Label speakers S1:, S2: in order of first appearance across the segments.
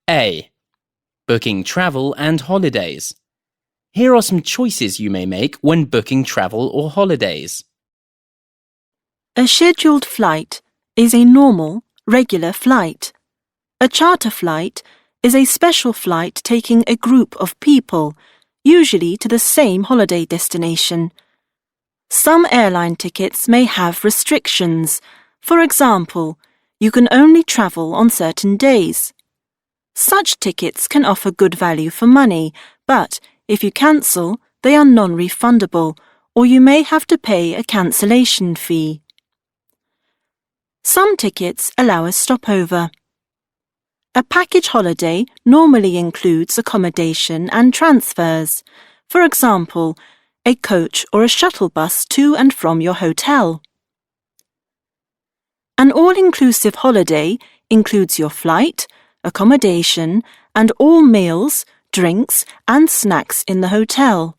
S1: A. Booking travel and holidays. Here are some choices you may make when booking travel or holidays.
S2: A scheduled flight is a normal, regular flight. A charter flight is a special flight taking a group of people, usually to the same holiday destination. Some airline tickets may have restrictions. For example, you can only travel on certain days. Such tickets can offer good value for money, but if you cancel, they are non-refundable, or you may have to pay a cancellation fee. Some tickets allow a stopover. A package holiday normally includes accommodation and transfers. For example, a coach or a shuttle bus to and from your hotel. An all-inclusive holiday includes your flight, accommodation, and all meals, drinks, and snacks in the hotel.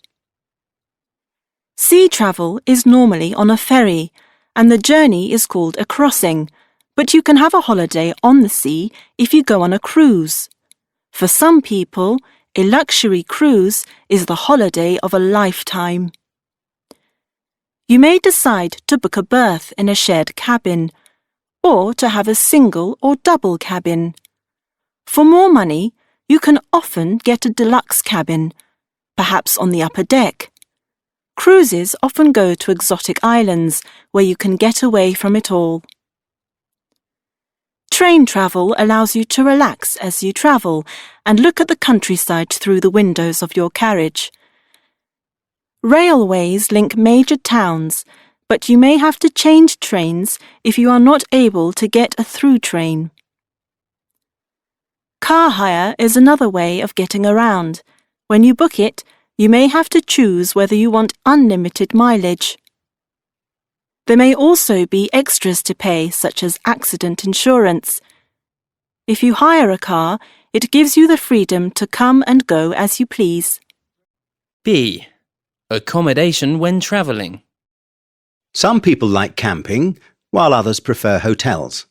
S2: Sea travel is normally on a ferry, and the journey is called a crossing, but you can have a holiday on the sea if you go on a cruise. For some people, a luxury cruise is the holiday of a lifetime. You may decide to book a berth in a shared cabin, or to have a single or double cabin. For more money, you can often get a deluxe cabin, perhaps on the upper deck. Cruises often go to exotic islands where you can get away from it all. Train travel allows you to relax as you travel and look at the countryside through the windows of your carriage. Railways link major towns, but you may have to change trains if you are not able to get a through train. Car hire is another way of getting around. When you book it, you may have to choose whether you want unlimited mileage. There may also be extras to pay, such as accident insurance. If you hire a car, it gives you the freedom to come and go as you please.
S1: B. Accommodation when travelling.
S3: Some people like camping, while others prefer hotels.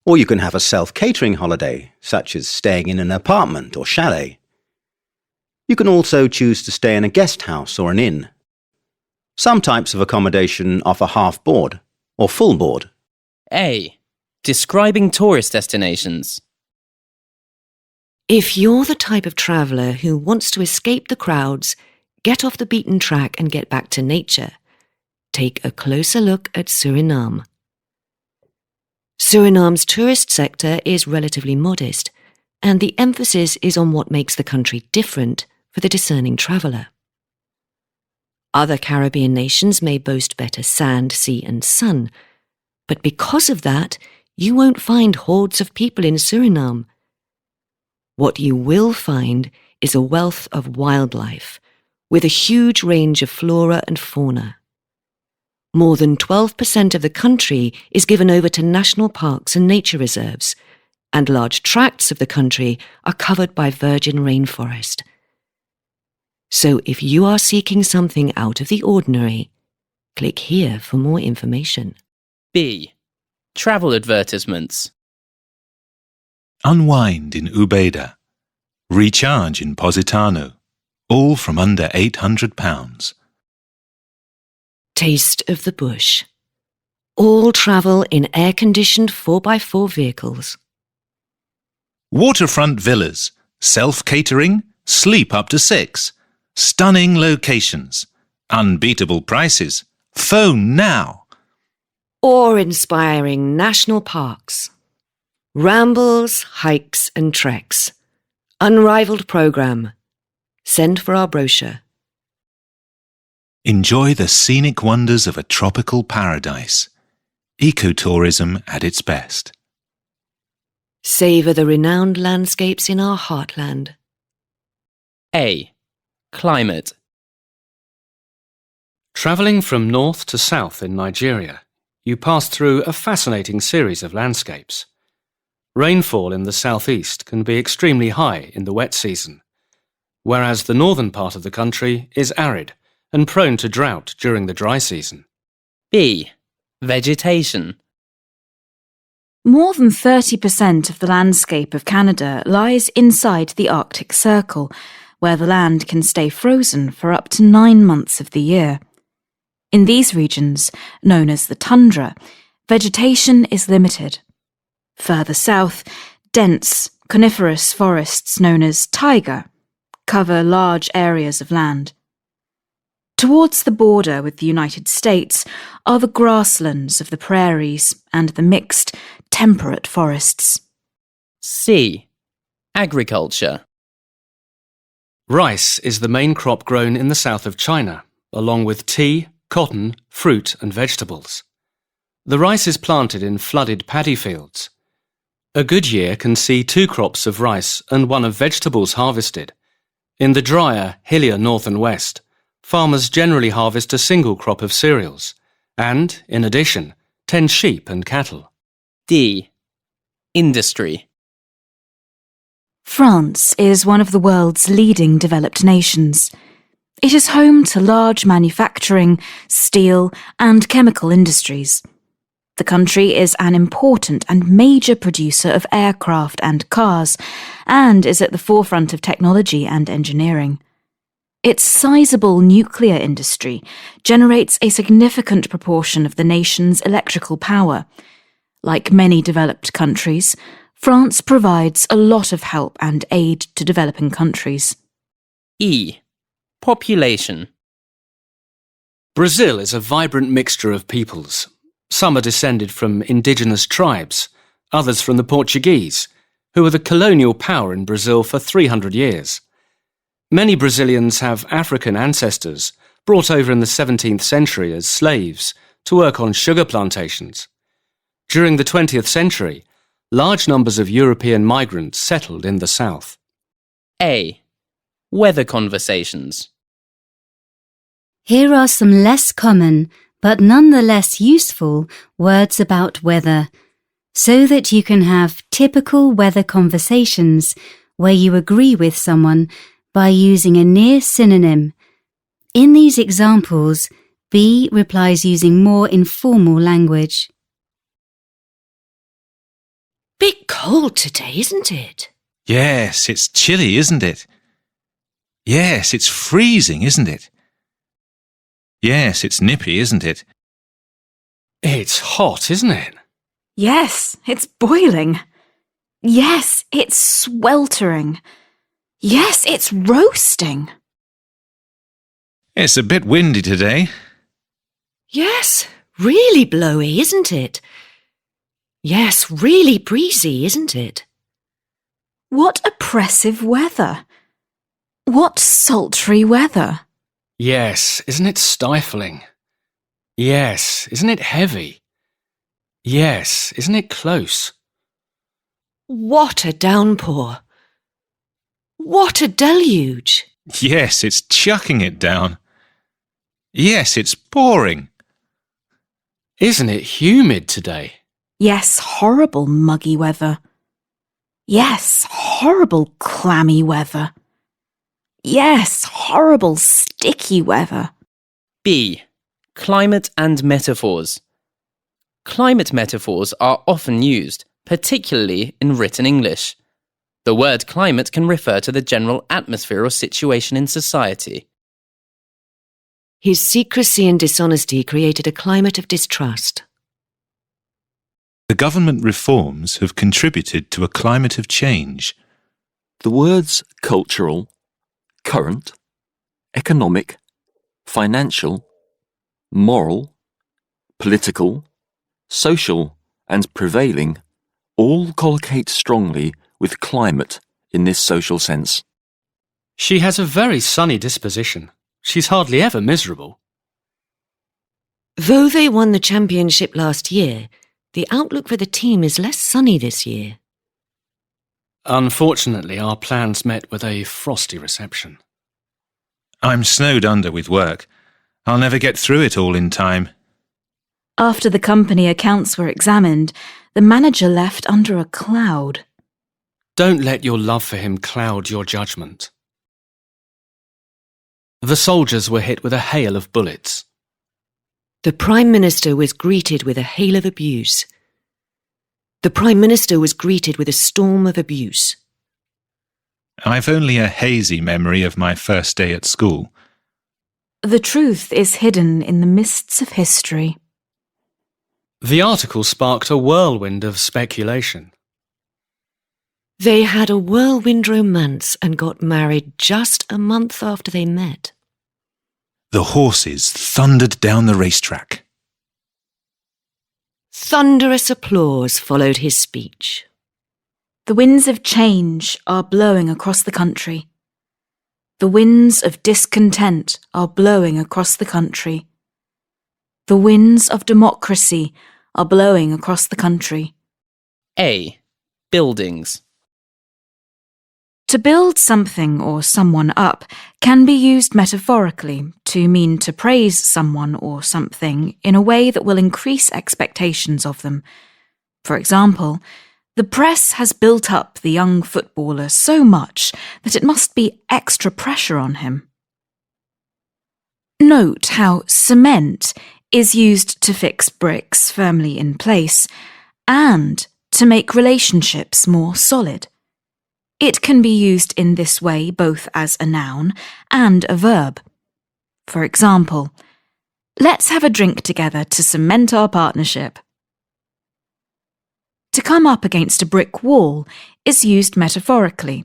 S3: Or you can have a self-catering holiday, such as staying in an apartment or chalet. You can also choose to stay in a guest house or an inn. Some types of accommodation offer half board or full board.
S1: A. Describing tourist destinations.
S4: If you're the type of traveller who wants to escape the crowds, get off the beaten track and get back to nature, take a closer look at Suriname. Suriname's tourist sector is relatively modest, and the emphasis is on what makes the country different for the discerning traveller. Other Caribbean nations may boast better sand, sea and sun, but because of that, you won't find hordes of people in Suriname. What you will find is a wealth of wildlife, with a huge range of flora and fauna. More than 12% of the country is given over to national parks and nature reserves, and large tracts of the country are covered by virgin rainforest. So if you are seeking something out of the ordinary, click here for more information.
S1: B. Travel advertisements.
S5: Unwind in Ubeda. Recharge in Positano. All from under £800.
S4: Taste of the bush. All travel in air-conditioned 4x4 vehicles.
S5: Waterfront villas. Self-catering. Sleep up to 6. Stunning locations. Unbeatable prices. Phone now.
S4: Awe-inspiring national parks. Rambles, hikes and treks. Unrivaled programme. Send for our brochure.
S5: Enjoy the scenic wonders of a tropical paradise. Ecotourism at its best.
S4: Savour the renowned landscapes in our heartland.
S1: A. Climate.
S6: Travelling from north to south in Nigeria, you pass through a fascinating series of landscapes. Rainfall in the southeast can be extremely high in the wet season, whereas the northern part of the country is arid and prone to drought during the dry season.
S1: B. Vegetation.
S2: More than 30% of the landscape of Canada lies inside the Arctic Circle, where the land can stay frozen for up to 9 months of the year. In these regions, known as the tundra, vegetation is limited. Further south, dense, coniferous forests known as taiga cover large areas of land. Towards the border with the United States are the grasslands of the prairies and the mixed, temperate forests.
S1: C. Agriculture.
S6: Rice is the main crop grown in the south of China, along with tea, cotton, fruit and vegetables. The rice is planted in flooded paddy fields. A good year can see 2 crops of rice and 1 of vegetables harvested. In the drier, hillier north and west, farmers generally harvest a single crop of cereals and, in addition, tend sheep and cattle.
S1: D. Industry.
S2: France is one of the world's leading developed nations. It is home to large manufacturing, steel, and chemical industries. The country is an important and major producer of aircraft and cars, and is at the forefront of technology and engineering. Its sizable nuclear industry generates a significant proportion of the nation's electrical power. Like many developed countries, France provides a lot of help and aid to developing countries.
S1: E. Population.
S6: Brazil is a vibrant mixture of peoples. Some are descended from indigenous tribes, others from the Portuguese, who were the colonial power in Brazil for 300 years. Many Brazilians have African ancestors brought over in the 17th century as slaves to work on sugar plantations. During the 20th century, large numbers of European migrants settled in the south.
S1: A. Weather conversations.
S7: Here are some less common, but nonetheless useful, words about weather, so that you can have typical weather conversations where you agree with someone by using a near synonym. In these examples, B replies using more informal language.
S4: Bit cold today, isn't it?
S5: Yes, it's chilly, isn't it? Yes, it's freezing, isn't it? Yes, it's nippy, isn't it?
S6: It's hot, isn't it?
S2: Yes, it's boiling. Yes, it's sweltering. Yes, it's roasting.
S5: It's a bit windy today.
S4: Yes, really blowy, isn't it? Yes, really breezy, isn't it?
S2: What oppressive weather. What sultry weather.
S6: Yes, isn't it stifling? Yes, isn't it heavy? Yes, isn't it close?
S4: What a downpour. What a deluge.
S5: Yes, it's chucking it down. Yes, it's pouring.
S6: Isn't it humid today?
S2: Yes, horrible muggy weather. Yes, horrible clammy weather. Yes, horrible sticky weather.
S1: B. Climate and metaphors. Climate metaphors are often used, particularly in written English. The word climate can refer to the general atmosphere or situation in society.
S4: His secrecy and dishonesty created a climate of distrust.
S5: The government reforms have contributed to a climate of change.
S8: The words cultural, current, economic, financial, moral, political, social and prevailing all collocate strongly with climate in this social sense.
S6: She has a very sunny disposition. She's hardly ever miserable.
S4: Though they won the championship last year, the outlook for the team is less sunny this year.
S6: Unfortunately, our plans met with a frosty reception.
S5: I'm snowed under with work. I'll never get through it all in time.
S2: After the company accounts were examined, the manager left under a cloud.
S6: Don't let your love for him cloud your judgment. The soldiers were hit with a hail of bullets.
S4: The Prime Minister was greeted with a hail of abuse. The Prime Minister was greeted with a storm of abuse.
S5: I've only a hazy memory of my first day at school.
S2: The truth is hidden in the mists of history.
S6: The article sparked a whirlwind of speculation.
S4: They had a whirlwind romance and got married just a month after they met.
S5: The horses thundered down the racetrack.
S4: Thunderous applause followed his speech.
S2: The winds of change are blowing across the country. The winds of discontent are blowing across the country. The winds of democracy are blowing across the country.
S1: A. Buildings.
S2: To build something or someone up can be used metaphorically to mean to praise someone or something in a way that will increase expectations of them. For example, the press has built up the young footballer so much that it must be extra pressure on him. Note how cement is used to fix bricks firmly in place and to make relationships more solid. It can be used in this way both as a noun and a verb. For example, let's have a drink together to cement our partnership. To come up against a brick wall is used metaphorically,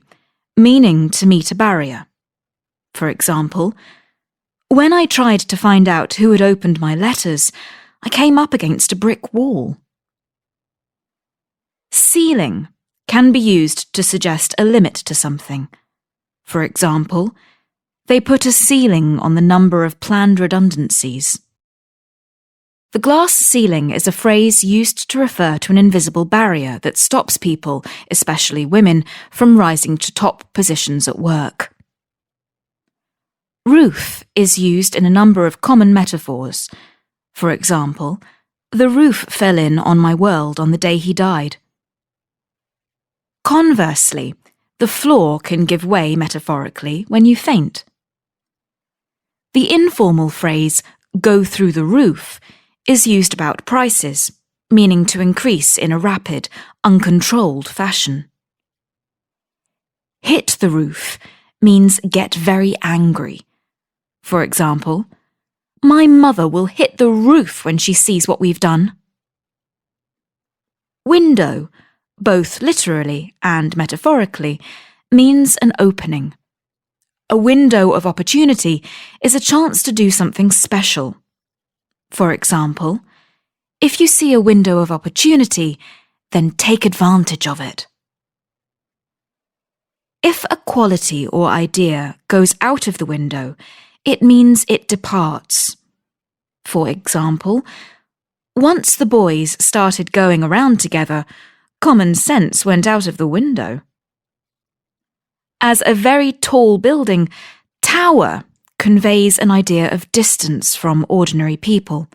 S2: meaning to meet a barrier. For example, when I tried to find out who had opened my letters, I came up against a brick wall. Ceiling can be used to suggest a limit to something. For example, they put a ceiling on the number of planned redundancies. The glass ceiling is a phrase used to refer to an invisible barrier that stops people, especially women, from rising to top positions at work. Roof is used in a number of common metaphors. For example, the roof fell in on my world on the day he died. Conversely, the floor can give way metaphorically when you faint. The informal phrase, go through the roof, is used about prices, meaning to increase in a rapid, uncontrolled fashion. Hit the roof means get very angry. For example, my mother will hit the roof when she sees what we've done. Window, both literally and metaphorically, means an opening. A window of opportunity is a chance to do something special. For example, if you see a window of opportunity, then take advantage of it. If a quality or idea goes out of the window, it means it departs. For example, once the boys started going around together, common sense went out of the window. As a very tall building, tower conveys an idea of distance from ordinary people.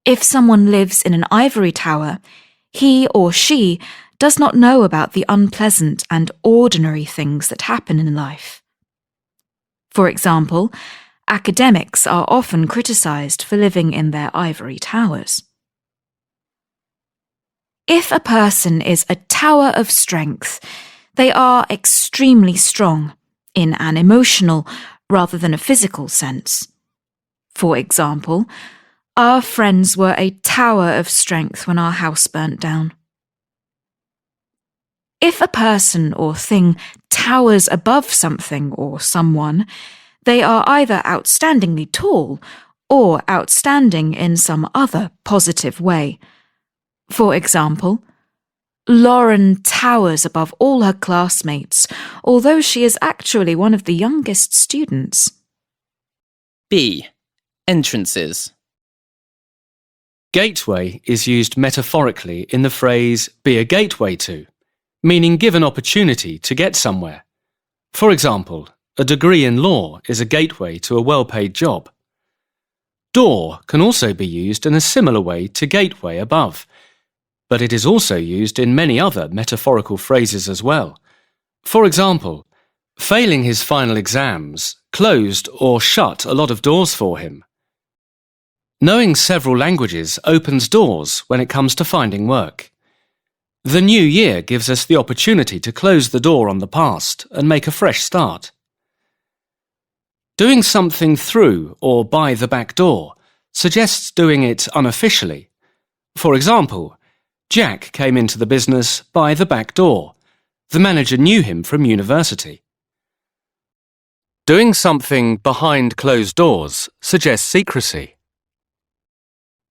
S2: If someone lives in an ivory tower, he or she does not know about the unpleasant and ordinary things that happen in life. For example, academics are often criticized for living in their ivory towers. If a person is a tower of strength, they are extremely strong in an emotional rather than a physical sense. For example, our friends were a tower of strength when our house burnt down. If a person or thing towers above something or someone, they are either outstandingly tall or outstanding in some other positive way. For example, Lauren towers above all her classmates, although she is actually one of the youngest students.
S1: B. Entrances.
S6: Gateway is used metaphorically in the phrase be a gateway to, meaning give an opportunity to get somewhere. For example, a degree in law is a gateway to a well-paid job. Door can also be used in a similar way to gateway above, but it is also used in many other metaphorical phrases as well. For example, failing his final exams closed or shut a lot of doors for him. Knowing several languages opens doors when it comes to finding work. The new year gives us the opportunity to close the door on the past and make a fresh start. Doing something through or by the back door suggests doing it unofficially. For example, Jack came into the business by the back door. The manager knew him from university. Doing something behind closed doors suggests secrecy.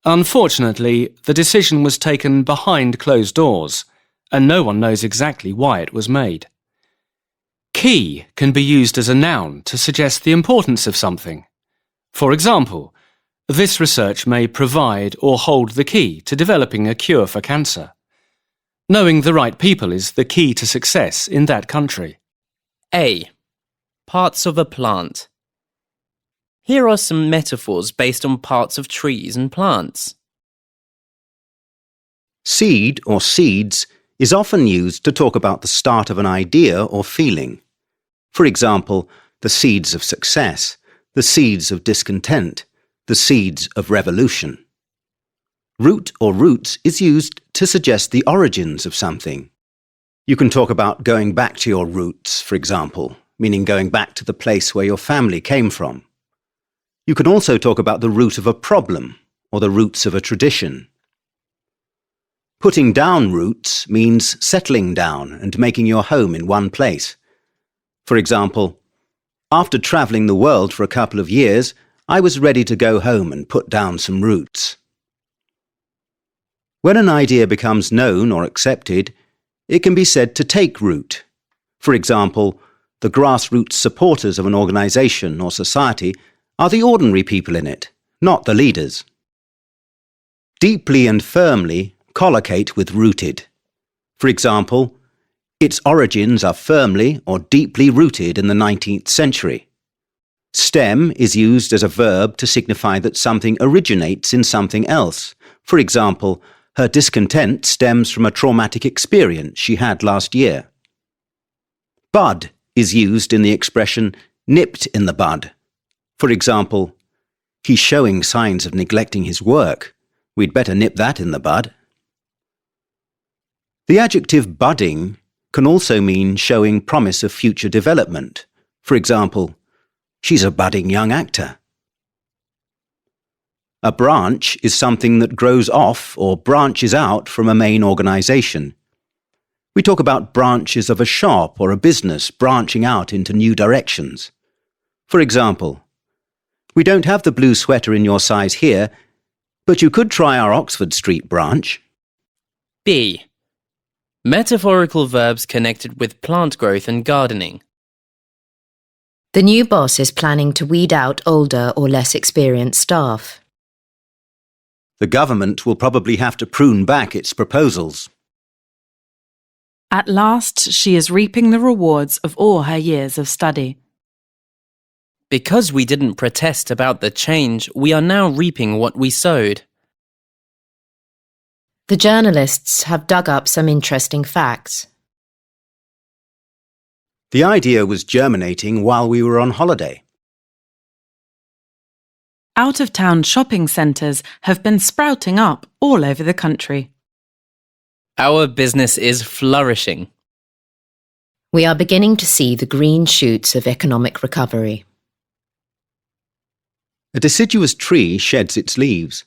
S6: Unfortunately, the decision was taken behind closed doors, and no one knows exactly why it was made. Key can be used as a noun to suggest the importance of something. For example, this research may provide or hold the key to developing a cure for cancer. Knowing the right people is the key to success in that country.
S1: A. Parts of a plant. Here are some metaphors based on parts of trees and plants.
S3: Seed or seeds is often used to talk about the start of an idea or feeling. For example, the seeds of success, the seeds of discontent, the seeds of revolution. Root or roots is used to suggest the origins of something. You can talk about going back to your roots, for example, meaning going back to the place where your family came from. You can also talk about the root of a problem or the roots of a tradition. Putting down roots means settling down and making your home in one place. For example, after travelling the world for a couple of years, I was ready to go home and put down some roots. When an idea becomes known or accepted, it can be said to take root. For example, the grassroots supporters of an organisation or society are the ordinary people in it, not the leaders. Deeply and firmly collocate with rooted. For example, its origins are firmly or deeply rooted in the 19th century. Stem is used as a verb to signify that something originates in something else. For example, her discontent stems from a traumatic experience she had last year. Bud is used in the expression nipped in the bud. For example, he's showing signs of neglecting his work. We'd better nip that in the bud. The adjective budding can also mean showing promise of future development. For example, she's a budding young actor. A branch is something that grows off or branches out from a main organisation. We talk about branches of a shop or a business branching out into new directions. For example, we don't have the blue sweater in your size here, but you could try our Oxford Street branch.
S1: B. Metaphorical verbs connected with plant growth and gardening.
S4: The new boss is planning to weed out older or less experienced staff.
S3: The government will probably have to prune back its proposals.
S2: At last, she is reaping the rewards of all her years of study.
S1: Because we didn't protest about the change, we are now reaping what we sowed.
S4: The journalists have dug up some interesting facts.
S3: The idea was germinating while we were on holiday.
S2: Out-of-town shopping centres have been sprouting up all over the country.
S1: Our business is flourishing.
S4: We are beginning to see the green shoots of economic recovery.
S3: A deciduous tree sheds its leaves.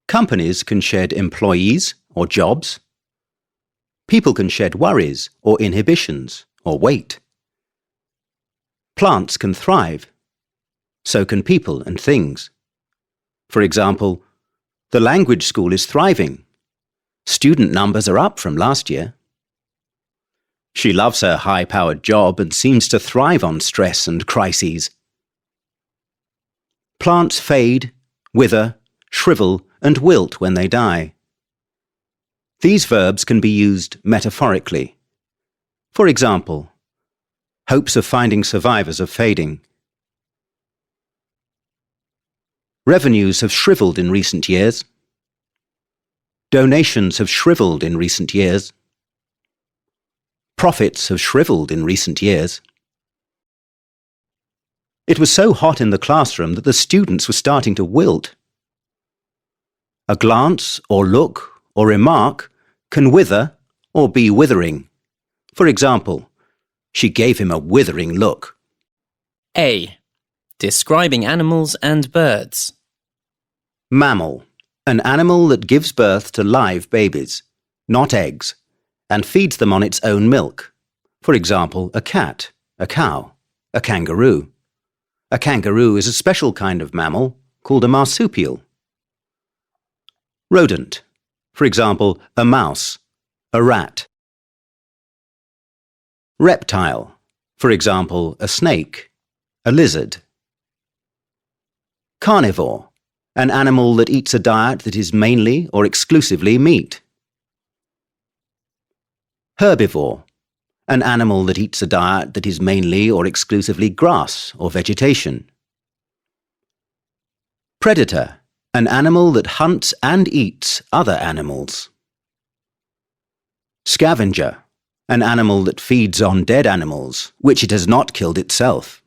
S3: Companies can shed employees or jobs. People can shed worries or inhibitions or weight. Plants can thrive. So can people and things. For example, the language school is thriving. Student numbers are up from last year. She loves her high-powered job and seems to thrive on stress and crises. Plants fade, wither, shrivel, and wilt when they die. These verbs can be used metaphorically. For example, hopes of finding survivors of fading. Revenues have shriveled in recent years. Donations have shriveled in recent years. Profits have shriveled in recent years. It was so hot in the classroom that the students were starting to wilt. A glance or look or remark can wither or be withering. For example, she gave him a withering look.
S1: A. Describing animals and birds.
S3: Mammal, an animal that gives birth to live babies, not eggs, and feeds them on its own milk. For example, a cat, a cow, a kangaroo. A kangaroo is a special kind of mammal called a marsupial. Rodent, for example, a mouse, a rat. Reptile, for example, a snake, a lizard. Carnivore, an animal that eats a diet that is mainly or exclusively meat. Herbivore, an animal that eats a diet that is mainly or exclusively grass or vegetation. Predator, an animal that hunts and eats other animals. Scavenger, an animal that feeds on dead animals, which it has not killed itself.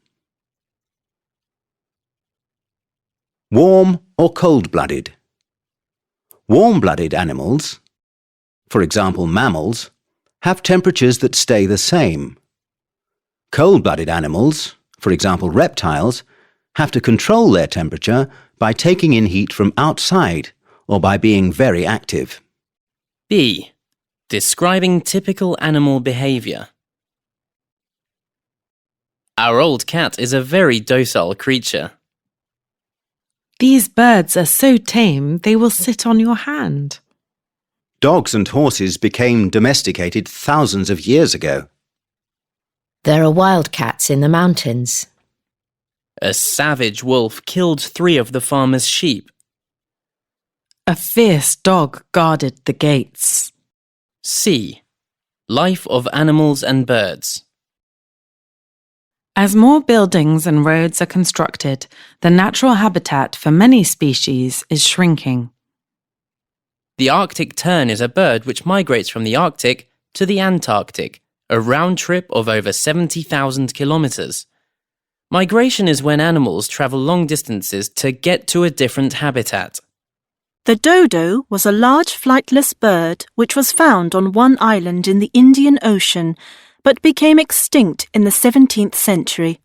S3: Warm or cold-blooded. Warm-blooded animals, for example mammals, have temperatures that stay the same. Cold-blooded animals, for example reptiles, have to control their temperature by taking in heat from outside or by being very active.
S1: B. Describing typical animal behavior. Our old cat is a very docile creature.
S2: These birds are so tame they will sit on your hand.
S3: Dogs and horses became domesticated thousands of years ago.
S9: There are wildcats in the mountains.
S1: A savage wolf killed 3 of the farmer's sheep.
S2: A fierce dog guarded the gates.
S1: C. Life of animals and birds.
S2: As more buildings and roads are constructed, the natural habitat for many species is shrinking.
S1: The Arctic tern is a bird which migrates from the Arctic to the Antarctic, a round trip of over 70,000 kilometers. Migration is when animals travel long distances to get to a different habitat.
S2: The dodo was a large flightless bird which was found on one island in the Indian Ocean but became extinct in the 17th century.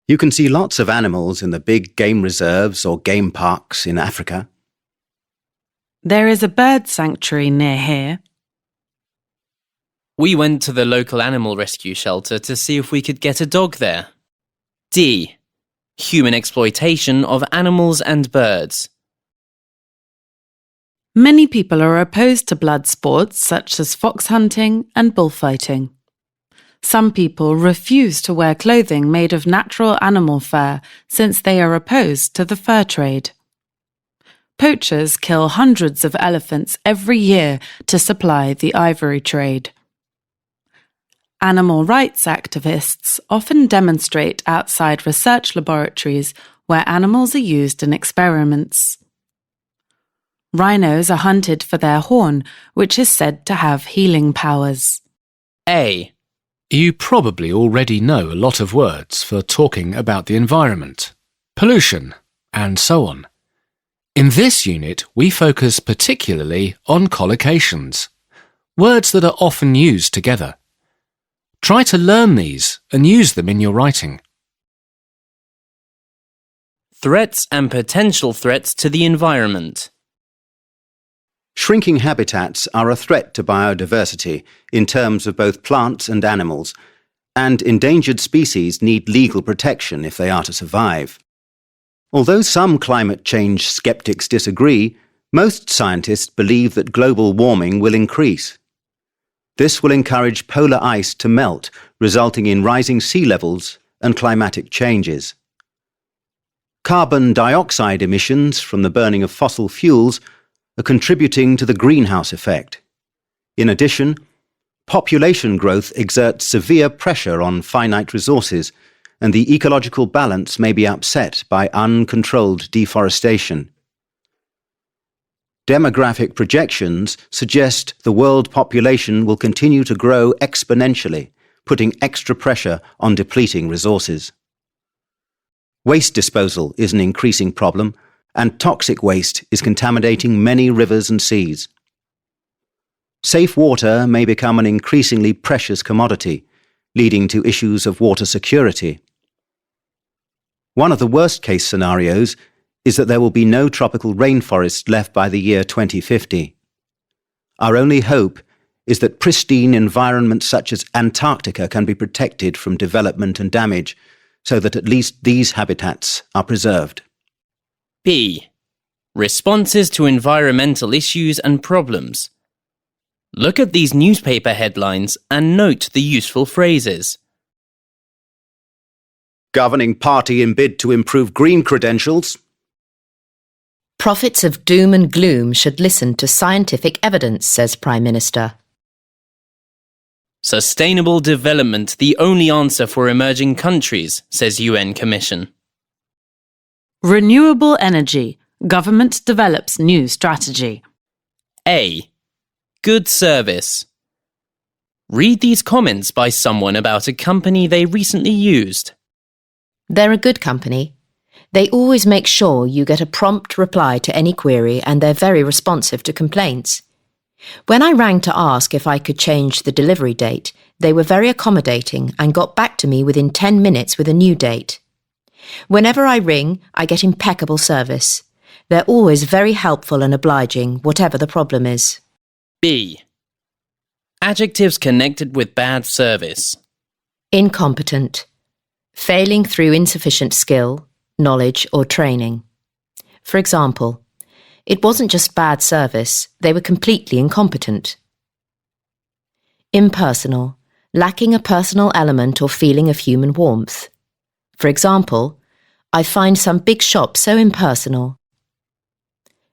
S3: You can see lots of animals in the big game reserves or game parks in Africa.
S2: There is a bird sanctuary near here.
S1: We went to the local animal rescue shelter to see if we could get a dog there. D. Human exploitation of animals and birds.
S2: Many people are opposed to blood sports such as fox hunting and bullfighting. Some people refuse to wear clothing made of natural animal fur since they are opposed to the fur trade. Poachers kill hundreds of elephants every year to supply the ivory trade. Animal rights activists often demonstrate outside research laboratories where animals are used in experiments. Rhinos are hunted for their horn, which is said to have healing powers.
S1: A.
S6: You probably already know a lot of words for talking about the environment, pollution, and so on. In this unit, we focus particularly on collocations, words that are often used together. Try to learn these and use them in your writing.
S1: Threats and potential threats to the environment.
S3: Shrinking habitats are a threat to biodiversity in terms of both plants and animals, and endangered species need legal protection if they are to survive. Although some climate change skeptics disagree, most scientists believe that global warming will increase. This will encourage polar ice to melt, resulting in rising sea levels and climatic changes. Carbon dioxide emissions from the burning of fossil fuels are contributing to the greenhouse effect. In addition, population growth exerts severe pressure on finite resources, and the ecological balance may be upset by uncontrolled deforestation. Demographic projections suggest the world population will continue to grow exponentially, putting extra pressure on depleting resources. Waste disposal is an increasing problem, and toxic waste is contaminating many rivers and seas. safe water may become an increasingly precious commodity, leading to issues of water security. One of the worst-case scenarios is that there will be no tropical rainforests left by the year 2050. Our only hope is that pristine environments such as Antarctica can be protected from development and damage, so that at least these habitats are preserved.
S1: B. Responses to environmental issues and problems. Look at these newspaper headlines and note the useful phrases.
S3: Governing party in bid to improve green credentials.
S9: Prophets of doom and gloom should listen to scientific evidence, says Prime Minister.
S1: Sustainable development the only answer for emerging countries, says UN Commission.
S2: Renewable energy. Government develops new strategy.
S1: A. Good service. Read these comments by someone about a company they recently used.
S9: They're a good company. They always make sure you get a prompt reply to any query, and they're very responsive to complaints. When I rang to ask if I could change the delivery date, they were very accommodating and got back to me within 10 minutes with a new date. Whenever I ring, I get impeccable service. They're always very helpful and obliging, whatever the problem is.
S1: B. Adjectives connected with bad service.
S9: Incompetent. Failing through insufficient skill, knowledge or training. For example, it wasn't just bad service, they were completely incompetent. Impersonal. Lacking a personal element or feeling of human warmth. For example, I find some big shops so impersonal.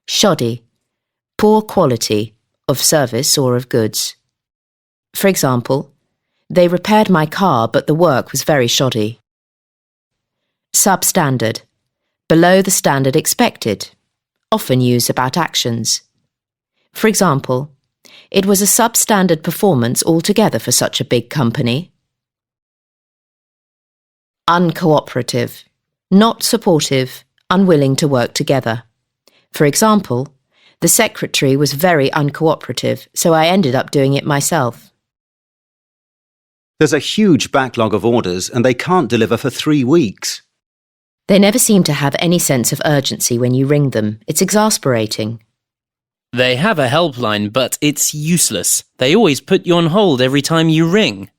S9: Shoddy. Poor quality of service or of goods. For example, they repaired my car but the work was very shoddy. Substandard. Below the standard expected. Often used about actions. For example, it was a substandard performance altogether for such a big company. Uncooperative. Not supportive, unwilling to work together. For example, the secretary was very uncooperative, so I ended up doing it myself.
S3: There's a huge backlog of orders and they can't deliver for 3 weeks.
S9: They never seem to have any sense of urgency when you ring them. It's exasperating.
S1: They have a helpline, but it's useless. They always put you on hold every time you ring.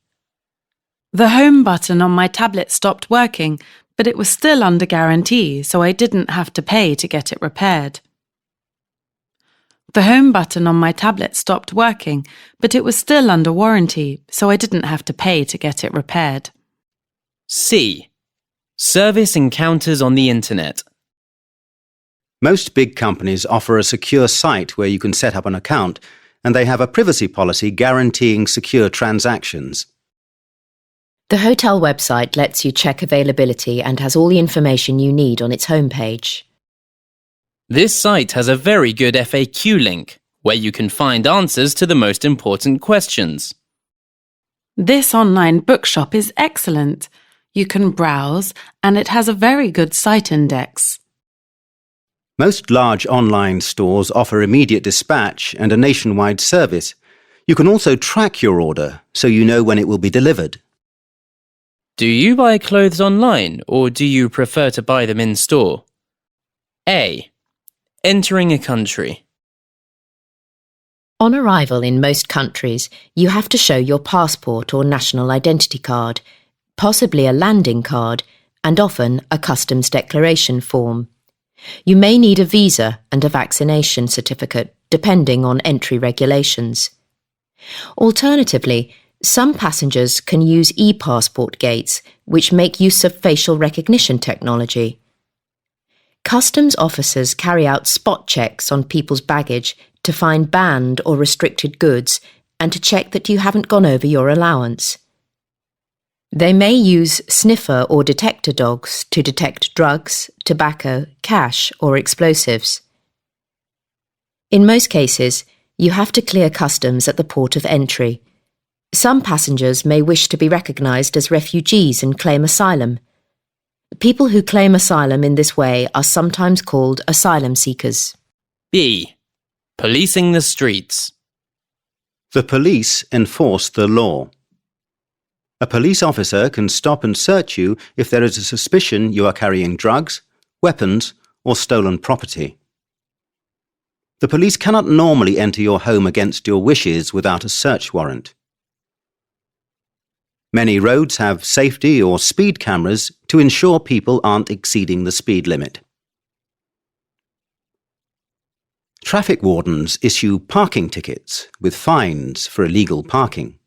S2: The home button on my tablet stopped working, but it was still under guarantee, so I didn't have to pay to get it repaired. The home button on my tablet stopped working, but it was still under warranty, so I didn't have to pay to get it repaired.
S1: C. Service encounters on the internet.
S3: Most big companies offer a secure site where you can set up an account, and they have a privacy policy guaranteeing secure transactions.
S9: The hotel website lets you check availability and has all the information you need on its homepage.
S1: This site has a very good FAQ link, where you can find answers to the most important questions.
S2: This online bookshop is excellent. You can browse, and it has a very good site index.
S3: Most large online stores offer immediate dispatch and a nationwide service. You can also track your order, so you know when it will be delivered.
S1: Do you buy clothes online, or do you prefer to buy them in store? A. Entering a country.
S9: On arrival in most countries, you have to show your passport or national identity card, possibly a landing card, and often a customs declaration form. You may need a visa and a vaccination certificate, depending on entry regulations. Alternatively, some passengers can use e-passport gates, which make use of facial recognition technology. Customs officers carry out spot checks on people's baggage to find banned or restricted goods and to check that you haven't gone over your allowance. They may use sniffer or detector dogs to detect drugs, tobacco, cash, or explosives. In most cases, you have to clear customs at the port of entry. Some passengers may wish to be recognised as refugees and claim asylum. People who claim asylum in this way are sometimes called asylum seekers.
S1: B. Policing the streets.
S3: The police enforce the law. A police officer can stop and search you if there is a suspicion you are carrying drugs, weapons, or stolen property. The police cannot normally enter your home against your wishes without a search warrant. Many roads have safety or speed cameras to ensure people aren't exceeding the speed limit. Traffic wardens issue parking tickets with fines for illegal parking.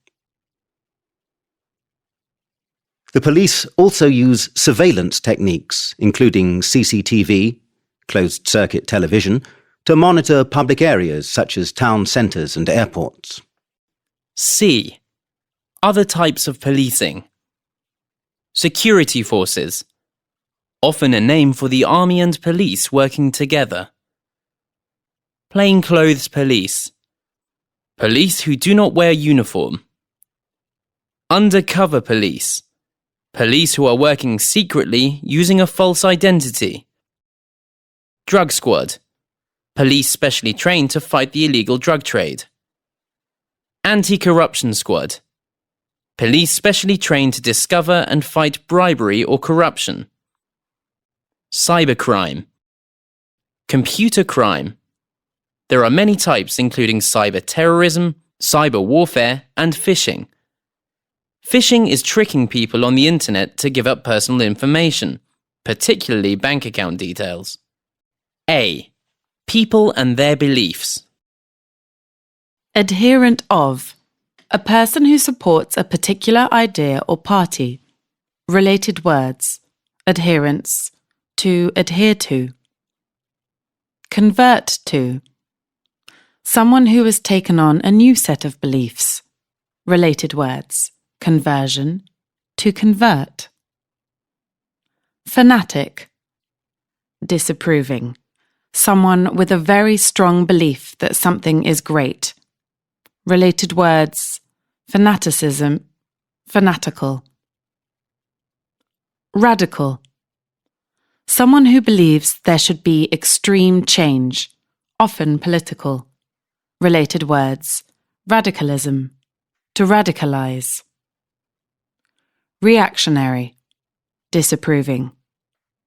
S3: The police also use surveillance techniques, including CCTV, closed-circuit television, to monitor public areas such as town centres and airports.
S1: C. Other types of policing. Security forces. Often a name for the army and police working together. Plainclothes police. Police who do not wear uniform. Undercover police. Police who are working secretly using a false identity. Drug squad. Police specially trained to fight the illegal drug trade. Anti-corruption squad. Police specially trained to discover and fight bribery or corruption. Cybercrime. Computer crime. There are many types including cyber terrorism, cyber warfare, and phishing. Phishing is tricking people on the internet to give up personal information, particularly bank account details. A. People and their beliefs.
S2: Adherent of. A person who supports a particular idea or party. Related words. Adherence. To adhere to. Convert to. Someone who has taken on a new set of beliefs. Related words. Conversion. To convert. Fanatic. Disapproving. Someone with a very strong belief that something is great. Related words. Fanaticism. Fanatical. Radical. Someone who believes there should be extreme change, often political. Related words. Radicalism. To radicalize. Reactionary. Disapproving.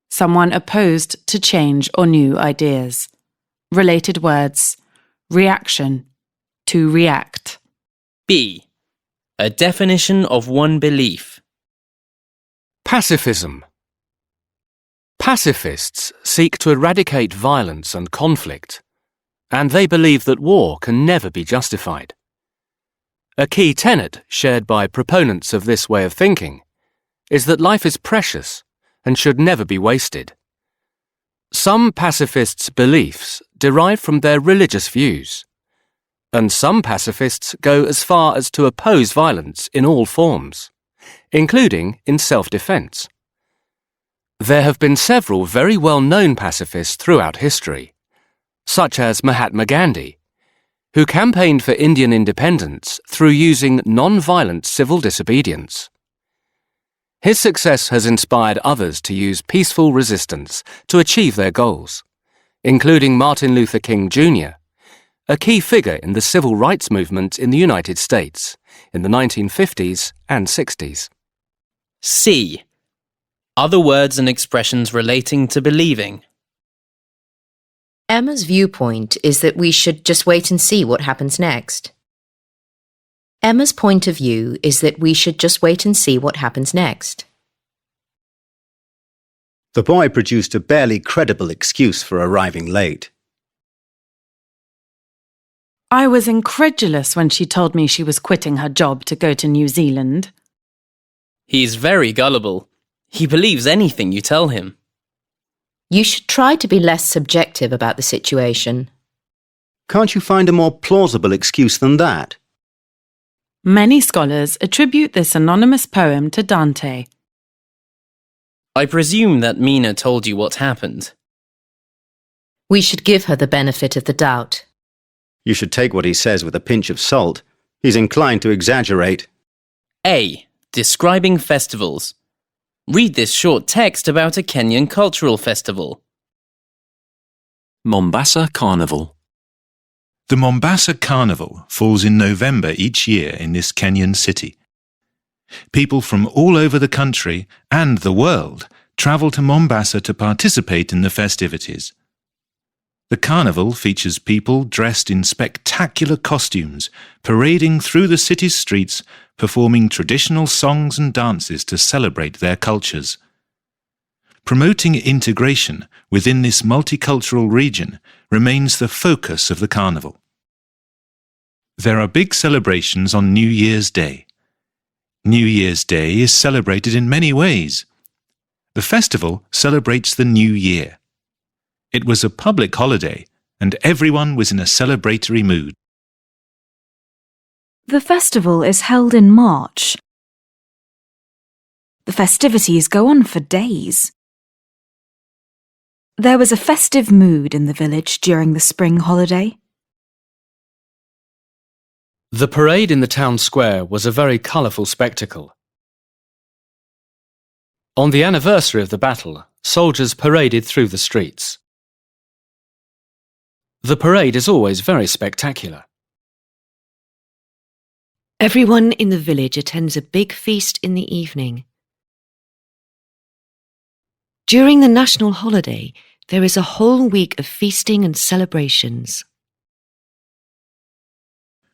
S2: Someone opposed to change or new ideas. Related words. Reaction. To react.
S1: B. A definition of one belief.
S6: Pacifism. Pacifists seek to eradicate violence and conflict, and they believe that war can never be justified. A key tenet shared by proponents of this way of thinking is that life is precious and should never be wasted. Some pacifists' beliefs derive from their religious views, and some pacifists go as far as to oppose violence in all forms, including in self-defense. There have been several very well-known pacifists throughout history, such as Mahatma Gandhi, who campaigned for Indian independence through using non-violent civil disobedience. His success has inspired others to use peaceful resistance to achieve their goals, including Martin Luther King Jr., a key figure in the civil rights movement in the United States in the 1950s and 60s.
S1: C. Other words and expressions relating to believing.
S9: Emma's viewpoint is that we should just wait and see what happens next. Emma's point of view is that we should just wait and see what happens next.
S3: The boy produced a barely credible excuse for arriving late.
S2: I was incredulous when she told me she was quitting her job to go to New Zealand.
S1: He's very gullible. He believes anything you tell him.
S9: You should try to be less subjective about the situation.
S3: Can't you find a more plausible excuse than that?
S2: Many scholars attribute this anonymous poem to Dante.
S1: I presume that Mina told you what happened.
S9: We should give her the benefit of the doubt.
S3: You should take what he says with a pinch of salt. He's inclined to exaggerate.
S1: A. Describing festivals. Read this short text about a Kenyan cultural festival.
S8: Mombasa Carnival.
S5: The Mombasa Carnival falls in November each year in this Kenyan city. People from all over the country and the world travel to Mombasa to participate in the festivities. The carnival features people dressed in spectacular costumes, parading through the city's streets, performing traditional songs and dances to celebrate their cultures. Promoting integration within this multicultural region remains the focus of the carnival. There are big celebrations on New Year's Day. New Year's Day is celebrated in many ways. The festival celebrates the new year. It was a public holiday, and everyone was in a celebratory mood.
S2: The festival is held in March. The festivities go on for days. There was a festive mood in the village during the spring holiday.
S6: The parade in the town square was a very colourful spectacle. On the anniversary of the battle, soldiers paraded through the streets. The parade is always very spectacular.
S4: Everyone in the village attends a big feast in the evening. During the national holiday, there is a whole week of feasting and celebrations.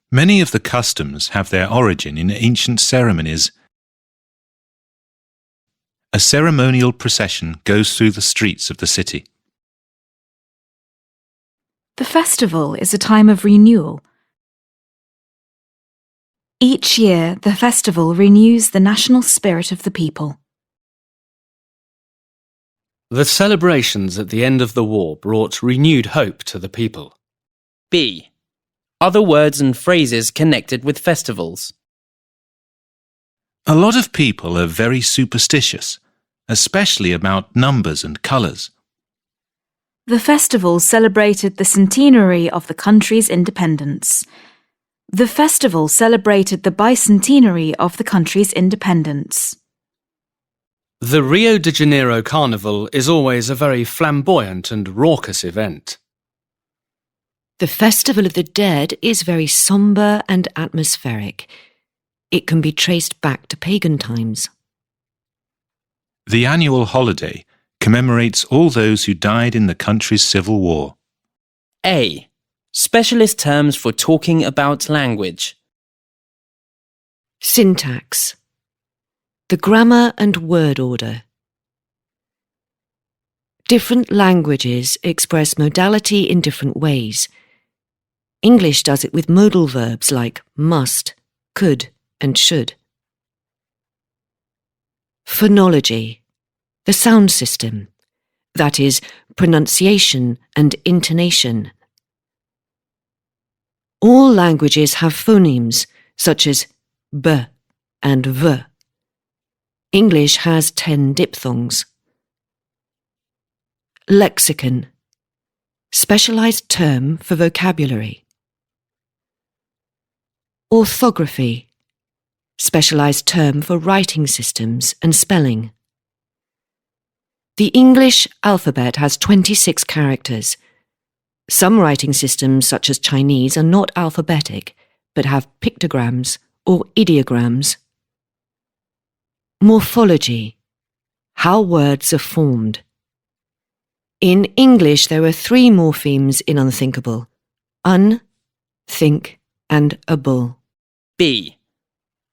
S5: Many of the customs have their origin in ancient ceremonies. A ceremonial procession goes through the streets of the city.
S2: The festival is a time of renewal. Each year, the festival renews the national spirit of the people.
S6: The celebrations at the end of the war brought renewed hope to the people.
S1: B. Other words and phrases connected with festivals.
S5: A lot of people are very superstitious, especially about numbers and colours.
S2: The festival celebrated the centenary of the country's independence. The festival celebrated the bicentenary of the country's independence.
S6: The Rio de Janeiro Carnival is always a very flamboyant and raucous event.
S4: The Festival of the Dead is very sombre and atmospheric. It can be traced back to pagan times.
S5: The annual holiday commemorates all those who died in the country's civil war.
S1: A. Specialist terms for talking about language.
S4: Syntax. The grammar and word order. Different languages express modality in different ways. English does it with modal verbs like must, could, and should. Phonology. The sound system. That is, pronunciation and intonation. All languages have phonemes, such as b and v. English has 10 diphthongs. Lexicon. Specialized term for vocabulary. Orthography. Specialized term for writing systems and spelling. The English alphabet has 26 characters. Some writing systems, such as Chinese, are not alphabetic, but have pictograms or ideograms. Morphology. How words are formed. In English, there are 3 morphemes in unthinkable: un, think, and able.
S1: B.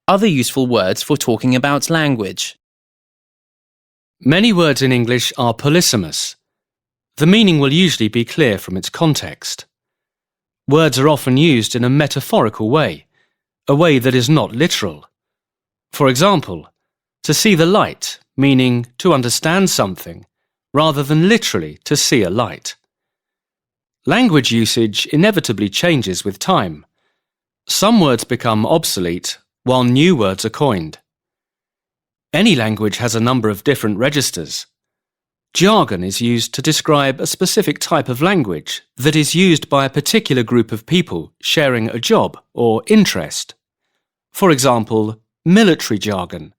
S1: Other useful words for talking about language.
S6: Many words in English are polysemous. The meaning will usually be clear from its context. Words are often used in a metaphorical way, a way that is not literal. For example, to see the light, meaning to understand something, rather than literally to see a light. Language usage inevitably changes with time. Some words become obsolete, while new words are coined. Any language has a number of different registers. Jargon is used to describe a specific type of language that is used by a particular group of people sharing a job or interest. For example, military jargon,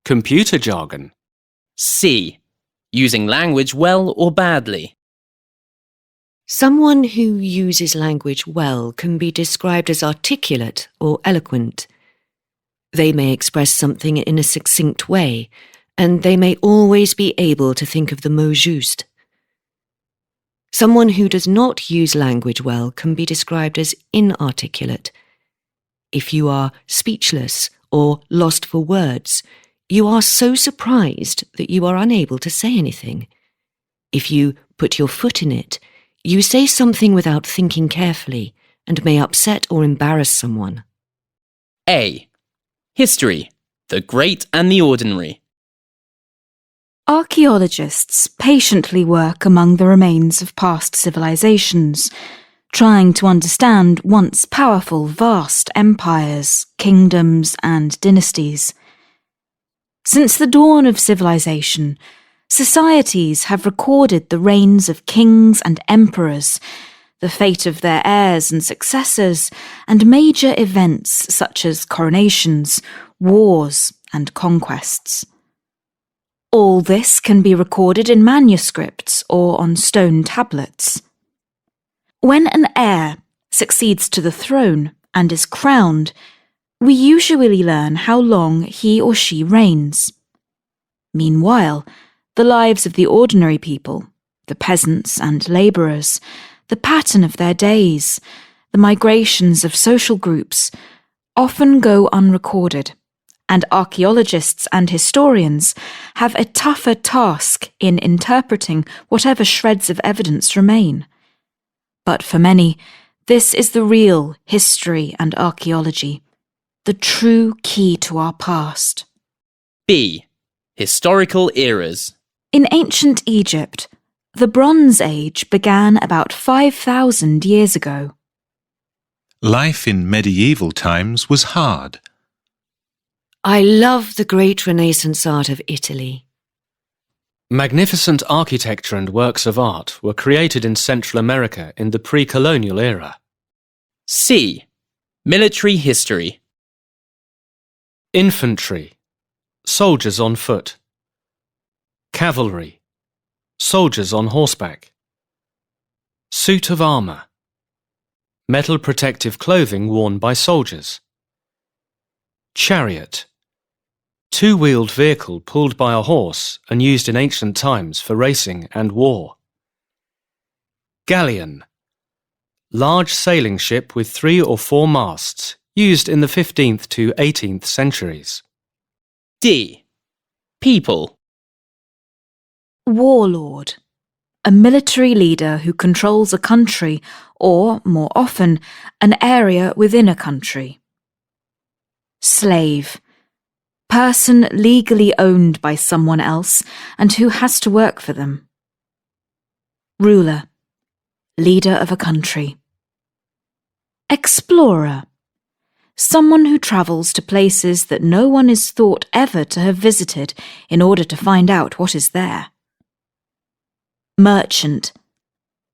S6: computer jargon.
S1: C. Using language well or badly.
S4: Someone who uses language well can be described as articulate or eloquent. They may express something in a succinct way, and they may always be able to think of the mot juste. Someone who does not use language well can be described as inarticulate. If you are speechless or lost for words, you are so surprised that you are unable to say anything. If you put your foot in it, you say something without thinking carefully and may upset or embarrass someone.
S1: A. History, the great and the ordinary.
S2: Archaeologists patiently work among the remains of past civilizations, trying to understand once powerful, vast empires, kingdoms, and dynasties. Since the dawn of civilization, societies have recorded the reigns of kings and emperors, the fate of their heirs and successors, and major events such as coronations, wars, and conquests. All this can be recorded in manuscripts or on stone tablets. When an heir succeeds to the throne and is crowned, we usually learn how long he or she reigns. Meanwhile, the lives of the ordinary people, the peasants and labourers, the pattern of their days, the migrations of social groups, often go unrecorded, and archaeologists and historians have a tougher task in interpreting whatever shreds of evidence remain. But for many, this is the real history and archaeology, the true key to our past.
S1: B. Historical eras.
S2: In ancient Egypt, the Bronze Age began about 5,000 years ago.
S5: Life in medieval times was hard.
S4: I love the great Renaissance art of Italy.
S6: Magnificent architecture and works of art were created in Central America in the pre-colonial era.
S1: C. Military history.
S6: Infantry, soldiers on foot. Cavalry, soldiers on horseback. Suit of armour, metal protective clothing worn by soldiers. Chariot, two-wheeled vehicle pulled by a horse and used in ancient times for racing and war. Galleon, large sailing ship with 3 or 4 masts, used in the 15th to 18th centuries.
S1: D. People.
S2: Warlord, a military leader who controls a country or, more often, an area within a country. Slave, person legally owned by someone else and who has to work for them. Ruler, leader of a country. Explorer, someone who travels to places that no one is thought ever to have visited in order to find out what is there. Merchant,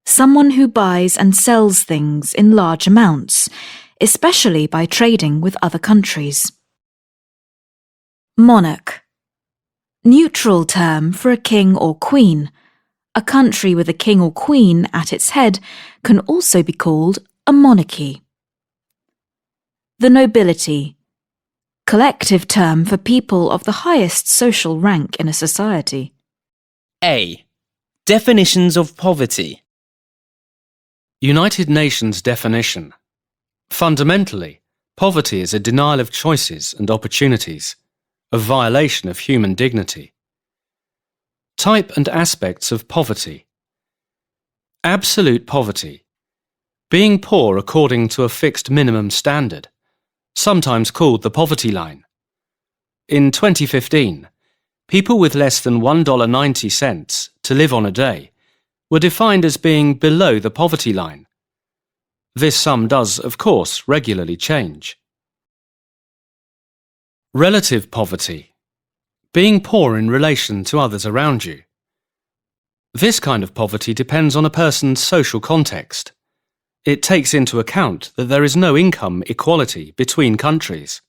S2: someone who buys and sells things in large amounts, especially by trading with other countries. Monarch, neutral term for a king or queen. A country with a king or queen at its head can also be called a monarchy. The nobility, collective term for people of the highest social rank in a society.
S1: A. Definitions of poverty.
S6: United Nations definition. Fundamentally, poverty is a denial of choices and opportunities, a violation of human dignity. Type and aspects of poverty. Absolute poverty. Being poor according to a fixed minimum standard, sometimes called the poverty line. In 2015, people with less than $1.90 to live on a day were defined as being below the poverty line. This sum does, of course, regularly change. Relative poverty. Being poor in relation to others around you. This kind of poverty depends on a person's social context. It takes into account that there is no income equality between countries.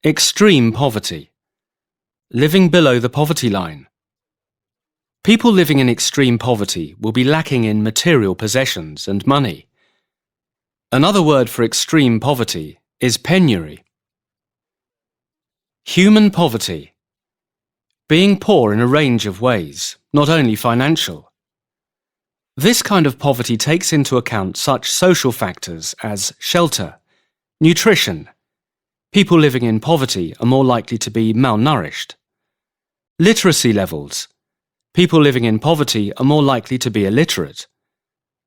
S6: Extreme poverty. Living below the poverty line. People living in extreme poverty will be lacking in material possessions and money. Another word for extreme poverty is penury. Human poverty. Being poor in a range of ways, not only financial. This kind of poverty takes into account such social factors as shelter, nutrition. People living in poverty are more likely to be malnourished. Literacy levels. People living in poverty are more likely to be illiterate.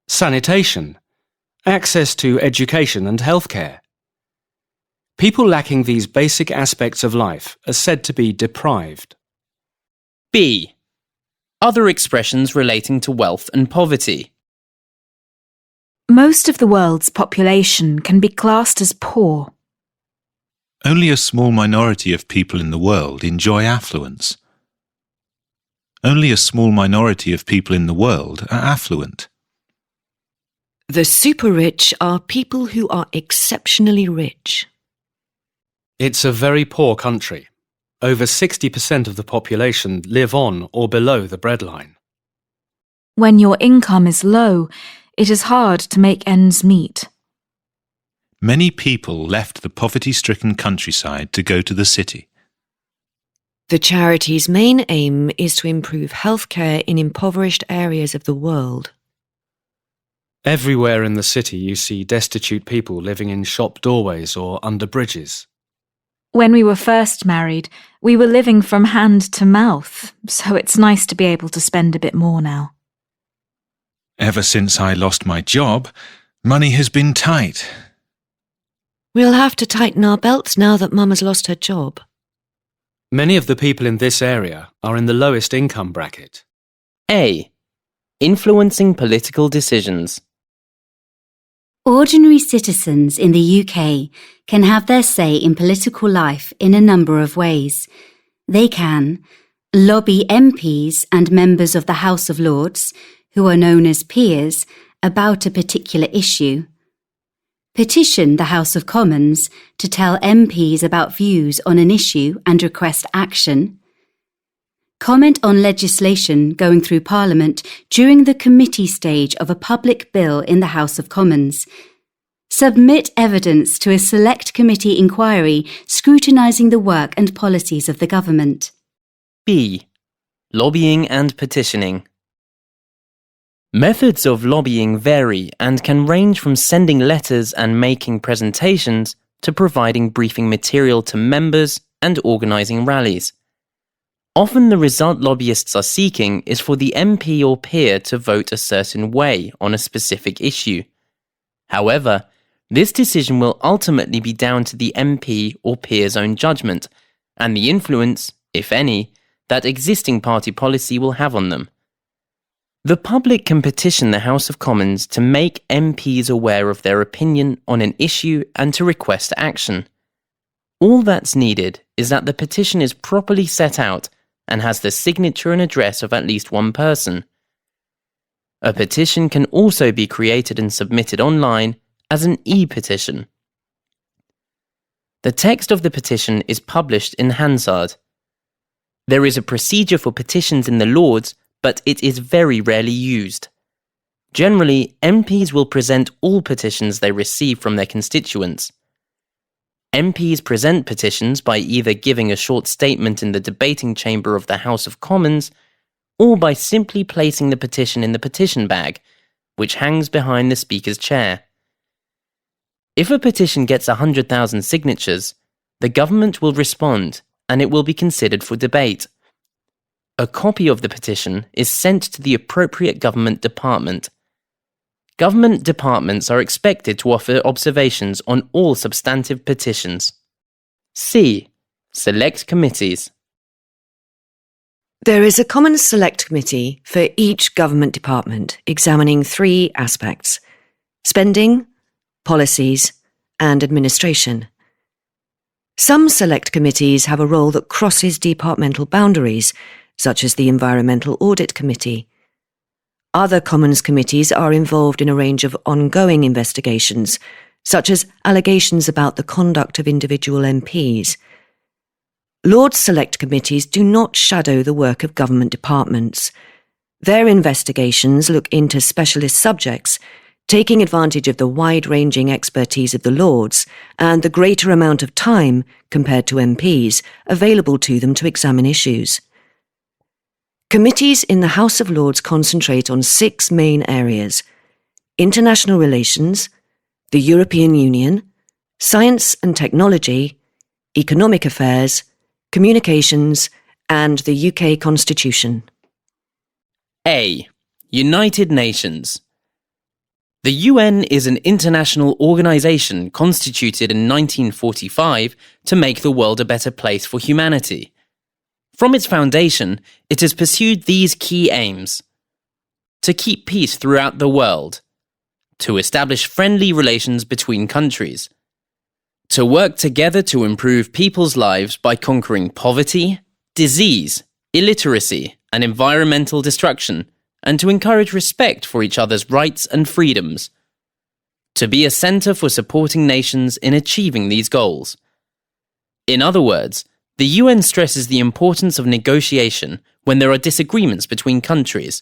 S6: Sanitation. Access to education and healthcare. People lacking these basic aspects of life are said to be deprived.
S1: B. Other expressions relating to wealth and poverty.
S2: Most of the world's population can be classed as poor.
S5: Only a small minority of people in the world enjoy affluence. Only a small minority of people in the world are affluent.
S4: The super-rich are people who are exceptionally rich.
S6: It's a very poor country. Over 60% of the population live on or below the breadline.
S2: When your income is low, it is hard to make ends meet.
S5: Many people left the poverty-stricken countryside to go to the city.
S4: The charity's main aim is to improve healthcare in impoverished areas of the world.
S6: Everywhere in the city you see destitute people living in shop doorways or under bridges.
S2: When we were first married, we were living from hand to mouth, so it's nice to be able to spend a bit more now.
S5: Ever since I lost my job, money has been tight.
S4: We'll have to tighten our belts now that Mum has lost her job.
S6: Many of the people in this area are in the lowest income bracket.
S1: A. Influencing political decisions.
S7: Ordinary citizens in the UK can have their say in political life in a number of ways. They can lobby MPs and members of the House of Lords, who are known as peers, about a particular issue. Petition the House of Commons to tell MPs about views on an issue and request action. Comment on legislation going through Parliament during the committee stage of a public bill in the House of Commons. Submit evidence to a select committee inquiry scrutinising the work and policies of the government.
S1: B. Lobbying and petitioning. Methods of lobbying vary and can range from sending letters and making presentations to providing briefing material to members and organising rallies. Often the result lobbyists are seeking is for the MP or peer to vote a certain way on a specific issue. However, this decision will ultimately be down to the MP or peer's own judgment and the influence, if any, that existing party policy will have on them. The public can petition the House of Commons to make MPs aware of their opinion on an issue and to request action. All that's needed is that the petition is properly set out and has the signature and address of at least one person. A petition can also be created and submitted online as an e-petition. The text of the petition is published in Hansard. There is a procedure for petitions in the Lords, but it is very rarely used. Generally, MPs will present all petitions they receive from their constituents. MPs present petitions by either giving a short statement in the debating chamber of the House of Commons or by simply placing the petition in the petition bag, which hangs behind the Speaker's chair. If a petition gets 100,000 signatures, the government will respond and it will be considered for debate. A copy of the petition is sent to the appropriate government department. Government departments are expected to offer observations on all substantive petitions. C. Select committees.
S4: There is a common select committee for each government department examining three aspects: spending, policies, and administration. Some select committees have a role that crosses departmental boundaries, such as the Environmental Audit Committee. Other Commons committees are involved in a range of ongoing investigations, such as allegations about the conduct of individual MPs. Lords Select Committees do not shadow the work of government departments. Their investigations look into specialist subjects, taking advantage of the wide-ranging expertise of the Lords and the greater amount of time, compared to MPs, available to them to examine issues. Committees in the House of Lords concentrate on 6 main areas: international relations, the European Union, science and technology, economic affairs, communications, and the UK Constitution.
S1: A. United Nations. The UN is an international organisation constituted in 1945 to make the world a better place for humanity. From its foundation, it has pursued these key aims: to keep peace throughout the world, to establish friendly relations between countries, to work together to improve people's lives by conquering poverty, disease, illiteracy, and environmental destruction, and to encourage respect for each other's rights and freedoms, to be a centre for supporting nations in achieving these goals. In other words, the UN stresses the importance of negotiation when there are disagreements between countries.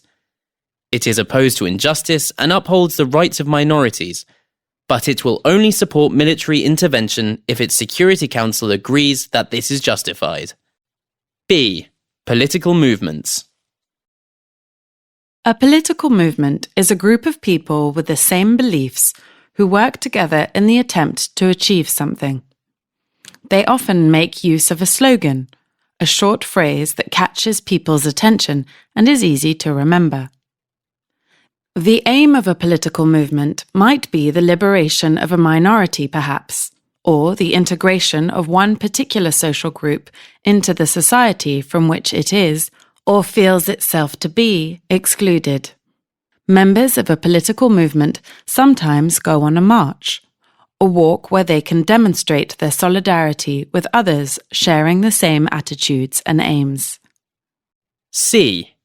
S1: It is opposed to injustice and upholds the rights of minorities, but it will only support military intervention if its Security Council agrees that this is justified. B. Political movements.
S10: A political movement is a group of people with the same beliefs who work together in the attempt to achieve something. They often make use of a slogan, a short phrase that catches people's attention and is easy to remember. The aim of a political movement might be the liberation of a minority, perhaps, or the integration of one particular social group into the society from which it is, or feels itself to be, excluded. Members of a political movement sometimes go on a march, a walk where they can demonstrate their solidarity with others sharing the same attitudes and aims.
S1: C.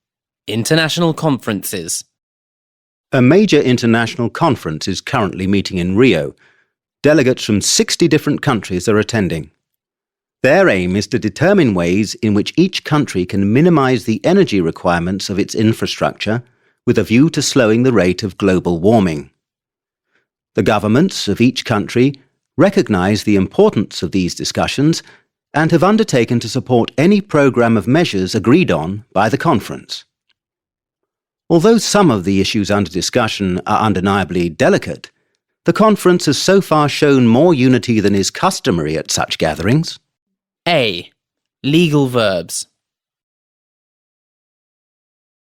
S1: International conferences.
S3: A major international conference is currently meeting in Rio. Delegates from 60 different countries are attending. Their aim is to determine ways in which each country can minimize the energy requirements of its infrastructure with a view to slowing the rate of global warming. The governments of each country recognize the importance of these discussions and have undertaken to support any program of measures agreed on by the conference. Although some of the issues under discussion are undeniably delicate, the conference has so far shown more unity than is customary at such gatherings.
S1: A. Legal verbs.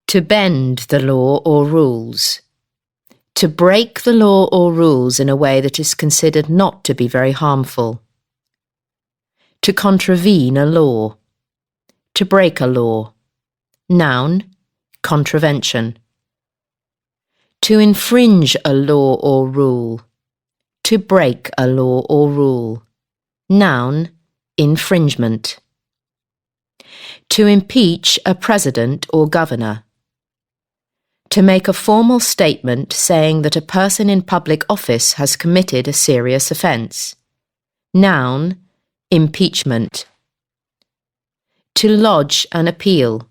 S9: To bend the law or rules. To break the law or rules in a way that is considered not to be very harmful. To contravene a law. To break a law. Noun, contravention. To infringe a law or rule. To break a law or rule. Noun, infringement. To impeach a president or governor. To make a formal statement saying that a person in public office has committed a serious offence. Noun, impeachment. To lodge an appeal.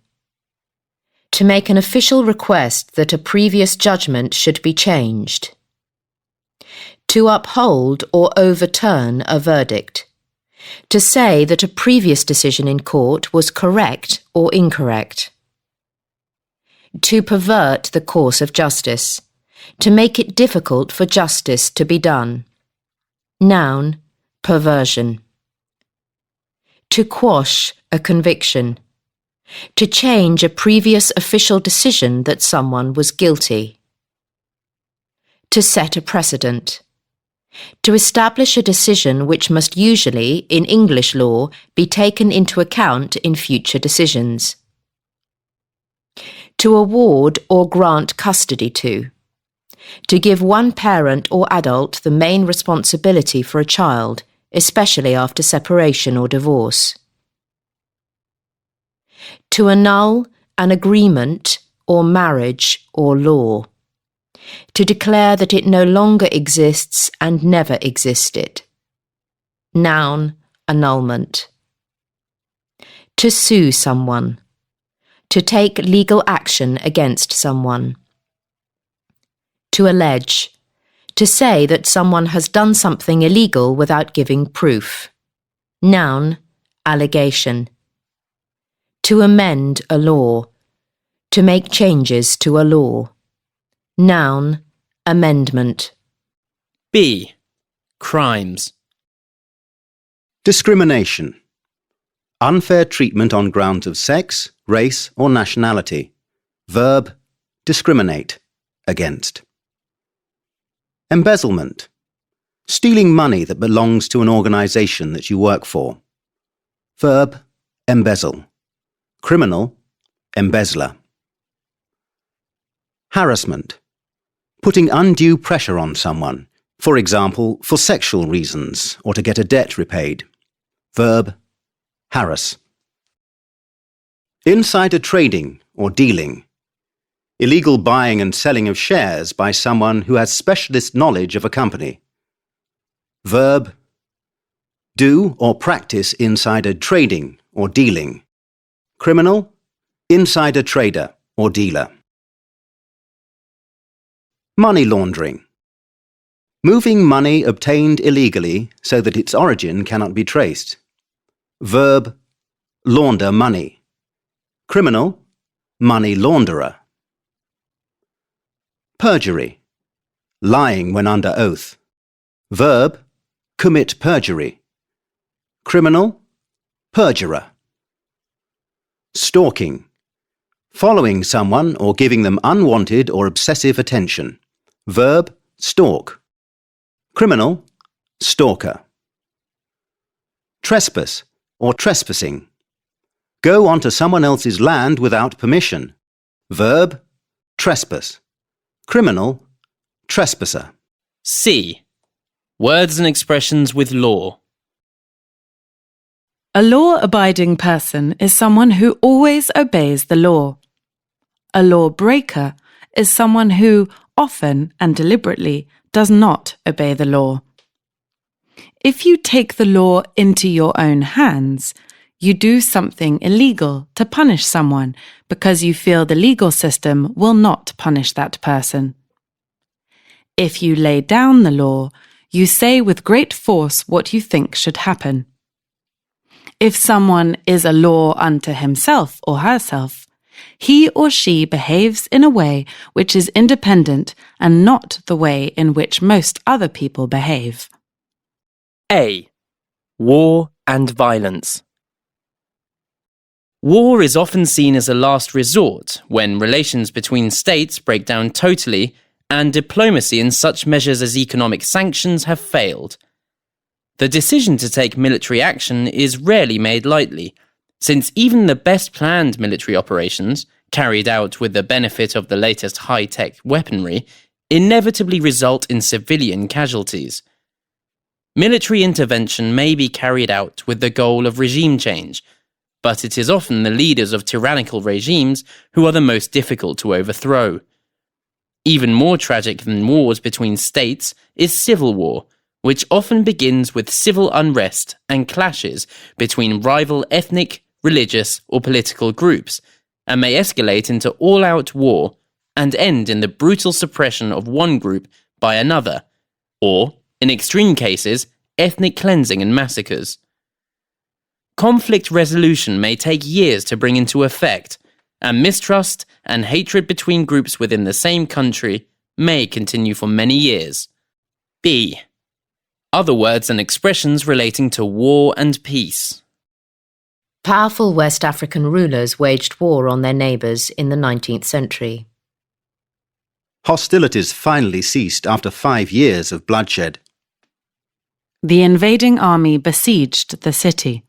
S9: To make an official request that a previous judgment should be changed. To uphold or overturn a verdict. To say that a previous decision in court was correct or incorrect. To pervert the course of justice. To make it difficult for justice to be done. Noun, perversion. To quash a conviction. To change a previous official decision that someone was guilty. To set a precedent. To establish a decision which must usually, in English law, be taken into account in future decisions. To award or grant custody to. To give one parent or adult the main responsibility for a child, especially after separation or divorce. To annul an agreement or marriage or law. To declare that it no longer exists and never existed. Noun, annulment. To sue someone. To take legal action against someone. To allege. To say that someone has done something illegal without giving proof. Noun, allegation. To amend a law. To make changes to a law. Noun, amendment.
S1: B. Crimes.
S3: Discrimination. Unfair treatment on grounds of sex, race or nationality. Verb, discriminate, against. Embezzlement. Stealing money that belongs to an organisation that you work for. Verb, embezzle. Criminal, embezzler. Harassment. Putting undue pressure on someone, for example, for sexual reasons or to get a debt repaid. Verb, harass. Insider trading or dealing. Illegal buying and selling of shares by someone who has specialist knowledge of a company. Verb, do or practice insider trading or dealing. Criminal, insider trader or dealer. Money laundering. Moving money obtained illegally so that its origin cannot be traced. Verb, launder money. Criminal, money launderer. Perjury. Lying when under oath. Verb, commit perjury. Criminal, perjurer. Stalking. Following someone or giving them unwanted or obsessive attention. Verb, stalk. Criminal, stalker. Trespass or trespassing. Go onto someone else's land without permission. Verb, trespass. Criminal, trespasser.
S1: C. Words and expressions with law.
S10: A law-abiding person is someone who always obeys the law. A law-breaker is someone who, often and deliberately, does not obey the law. If you take the law into your own hands, you do something illegal to punish someone because you feel the legal system will not punish that person. If you lay down the law, you say with great force what you think should happen. If someone is a law unto himself or herself, he or she behaves in a way which is independent and not the way in which most other people behave.
S1: A. War and violence. War is often seen as a last resort when relations between states break down totally and diplomacy and such measures as economic sanctions have failed. The decision to take military action is rarely made lightly, since even the best planned military operations, carried out with the benefit of the latest high-tech weaponry, inevitably result in civilian casualties. Military intervention may be carried out with the goal of regime change, but it is often the leaders of tyrannical regimes who are the most difficult to overthrow. Even more tragic than wars between states is civil war, which often begins with civil unrest and clashes between rival ethnic, religious, or political groups, and may escalate into all-out war and end in the brutal suppression of one group by another, or, in extreme cases, ethnic cleansing and massacres. Conflict resolution may take years to bring into effect, and mistrust and hatred between groups within the same country may continue for many years. B. Other words and expressions relating to war and peace.
S9: Powerful West African rulers waged war on their neighbours in the 19th century.
S3: Hostilities finally ceased after 5 years of bloodshed.
S10: The invading army besieged the city.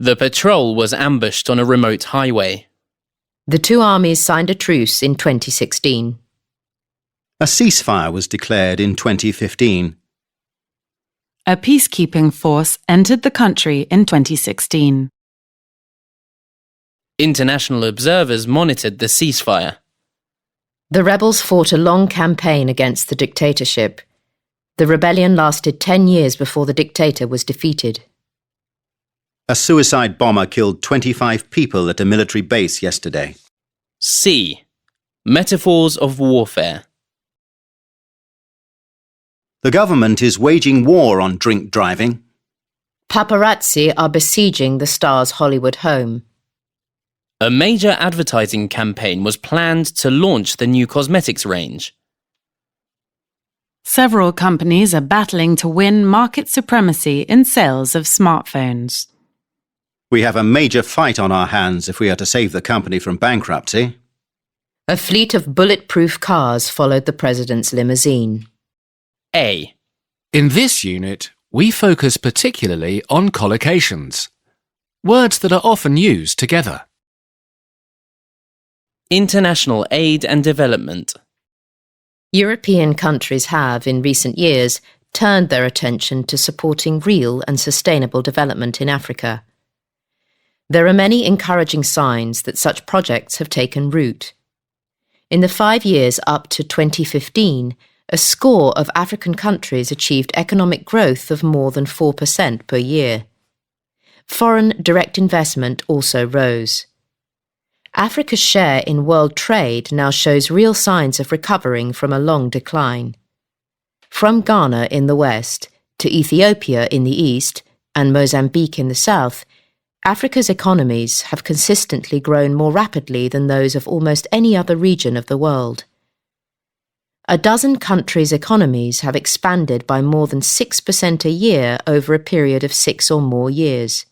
S1: The patrol was ambushed on a remote highway.
S9: The two armies signed a truce in 2016.
S3: A ceasefire was declared in 2015.
S10: A peacekeeping force entered the country in 2016.
S1: International observers monitored the ceasefire.
S9: The rebels fought a long campaign against the dictatorship. The rebellion lasted 10 years before the dictator was defeated.
S3: A suicide bomber killed 25 people at a military base yesterday.
S1: C. Metaphors of warfare.
S3: The government is waging war on drink driving.
S9: Paparazzi are besieging the star's Hollywood home.
S1: A major advertising campaign was planned to launch the new cosmetics range.
S10: Several companies are battling to win market supremacy in sales of smartphones.
S3: We have a major fight on our hands if we are to save the company from bankruptcy.
S9: A fleet of bulletproof cars followed the president's limousine.
S1: A.
S6: In this unit, we focus particularly on collocations, words that are often used together.
S1: International aid and development.
S9: European countries have, in recent years, turned their attention to supporting real and sustainable development in Africa. There are many encouraging signs that such projects have taken root. In the 5 years up to 2015, a score of African countries achieved economic growth of more than 4% per year. Foreign direct investment also rose. Africa's share in world trade now shows real signs of recovering from a long decline. From Ghana in the west to Ethiopia in the east and Mozambique in the south, Africa's economies have consistently grown more rapidly than those of almost any other region of the world. A dozen countries' economies have expanded by more than 6% a year over a period of 6 or more years.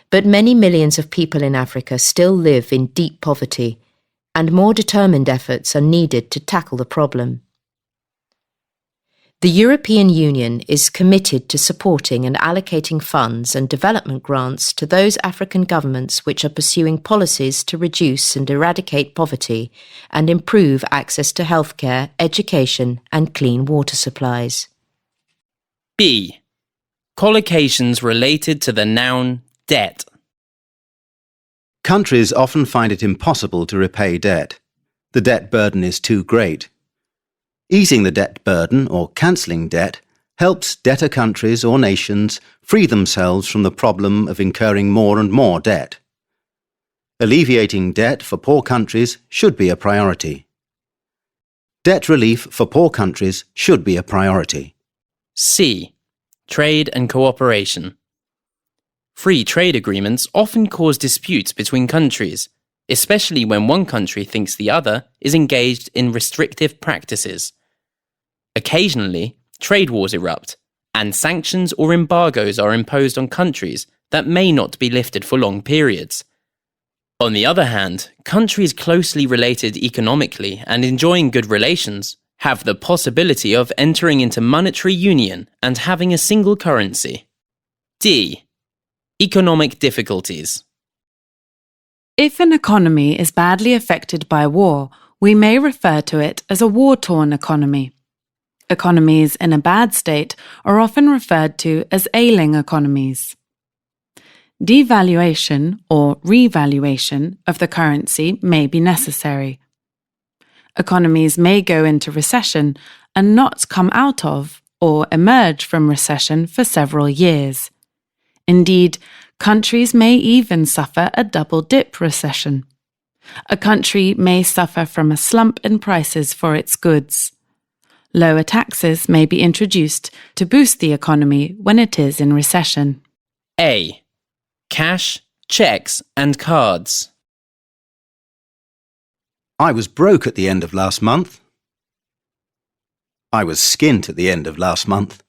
S9: But many millions of people in Africa still live in deep poverty, and more determined efforts are needed to tackle the problem. The European Union is committed to supporting and allocating funds and development grants to those African governments which are pursuing policies to reduce and eradicate poverty and improve access to healthcare, education, and clean water supplies.
S1: B. Collocations related to the noun debt.
S3: Countries often find it impossible to repay debt. The debt burden is too great. Easing the debt burden or cancelling debt helps debtor countries or nations free themselves from the problem of incurring more and more debt. Alleviating debt for poor countries should be a priority. Debt relief for poor countries should be a priority.
S1: C. Trade and cooperation. Free trade agreements often cause disputes between countries, especially when one country thinks the other is engaged in restrictive practices. Occasionally, trade wars erupt, and sanctions or embargoes are imposed on countries that may not be lifted for long periods. On the other hand, countries closely related economically and enjoying good relations have the possibility of entering into monetary union and having a single currency. D. Economic difficulties.
S10: If an economy is badly affected by war, we may refer to it as a war-torn economy. Economies in a bad state are often referred to as ailing economies. Devaluation or revaluation of the currency may be necessary. Economies may go into recession and not come out of or emerge from recession for several years. Indeed, countries may even suffer a double-dip recession. A country may suffer from a slump in prices for its goods. Lower taxes may be introduced to boost the economy when it is in recession.
S1: A. Cash, checks and cards.
S3: I was broke at the end of last month. I was skint at the end of last month.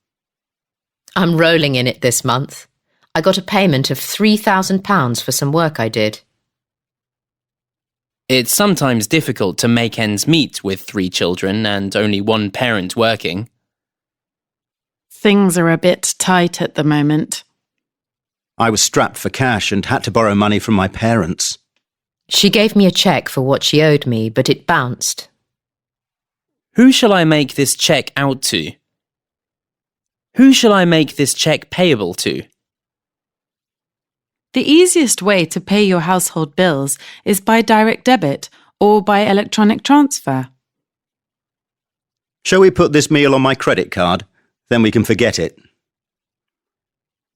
S9: I'm rolling in it this month. I got a payment of £3,000 for some work I did.
S1: It's sometimes difficult to make ends meet with 3 children and only one parent working.
S10: Things are a bit tight at the moment.
S3: I was strapped for cash and had to borrow money from my parents.
S9: She gave me a cheque for what she owed me, but it bounced.
S1: Who shall I make this cheque out to? Who shall I make this cheque payable to?
S10: The easiest way to pay your household bills is by direct debit or by electronic transfer.
S3: Shall we put this meal on my credit card? Then we can forget it.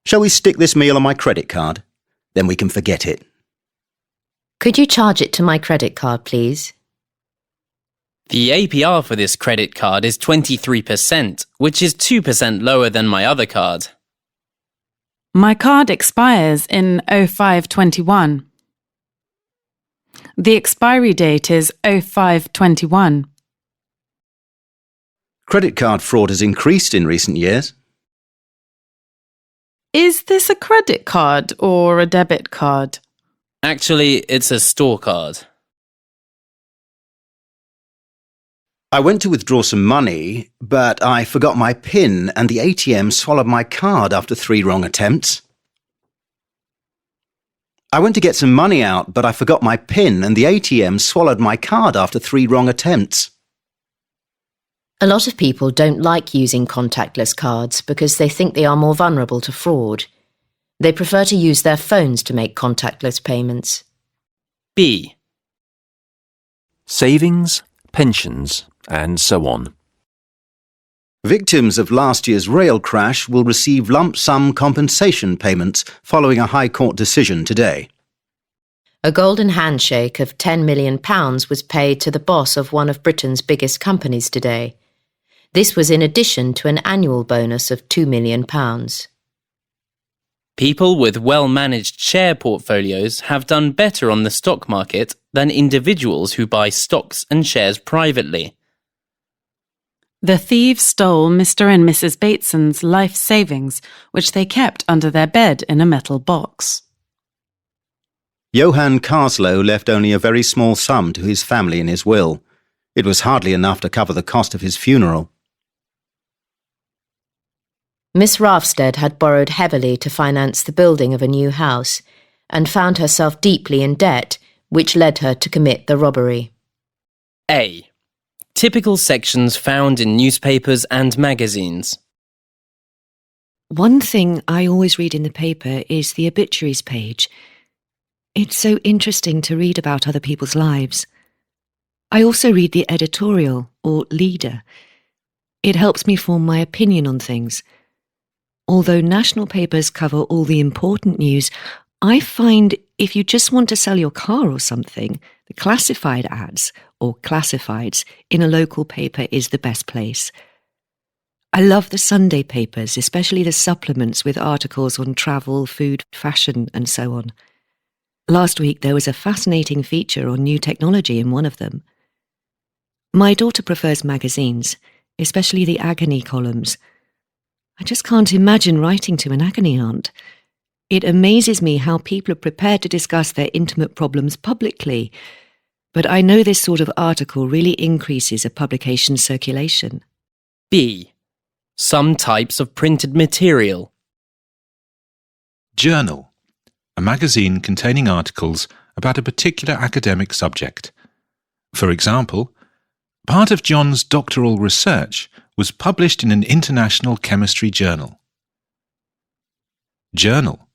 S3: Shall we stick this meal on my credit card? Then we can forget it.
S9: Could you charge it to my credit card, please?
S1: The APR for this credit card is 23%, which is 2% lower than my other card.
S10: My card expires in 0521. The expiry date is 0521.
S3: Credit card fraud has increased in recent years.
S10: Is this a credit card or a debit card?
S1: Actually, it's a store card.
S3: I went to withdraw some money, but I forgot my PIN and the ATM swallowed my card after 3 wrong attempts. I went to get some money out, but I forgot my PIN and the ATM swallowed my card after 3 wrong attempts.
S9: A lot of people don't like using contactless cards because they think they are more vulnerable to fraud. They prefer to use their phones to make contactless payments.
S1: B.
S8: Savings, pensions, and so on.
S3: Victims of last year's rail crash will receive lump sum compensation payments following a High Court decision today.
S9: A golden handshake of £10 million was paid to the boss of one of Britain's biggest companies today. This was in addition to an annual bonus of £2 million.
S1: People with well-managed share portfolios have done better on the stock market than individuals who buy stocks and shares privately.
S10: The thieves stole Mr. and Mrs. Bateson's life savings, which they kept under their bed in a metal box.
S3: Johann Carslow left only a very small sum to his family in his will. It was hardly enough to cover the cost of his funeral.
S9: Miss Rafstead had borrowed heavily to finance the building of a new house and found herself deeply in debt, which led her to commit the robbery.
S1: A. Typical sections found in newspapers and magazines.
S4: One thing I always read in the paper is the obituaries page. It's so interesting to read about other people's lives. I also read the editorial, or leader. It helps me form my opinion on things. Although national papers cover all the important news, I find if you just want to sell your car or something, the classified ads, or classifieds, in a local paper is the best place. I love the Sunday papers, especially the supplements with articles on travel, food, fashion, and so on. Last week there was a fascinating feature on new technology in one of them. My daughter prefers magazines, especially the agony columns. I just can't imagine writing to an agony aunt. It amazes me how people are prepared to discuss their intimate problems publicly, but I know this sort of article really increases a publication's circulation.
S1: B. Some types of printed material.
S5: Journal, a magazine containing articles about a particular academic subject. For example, part of John's doctoral research was published in an international chemistry journal. Journal,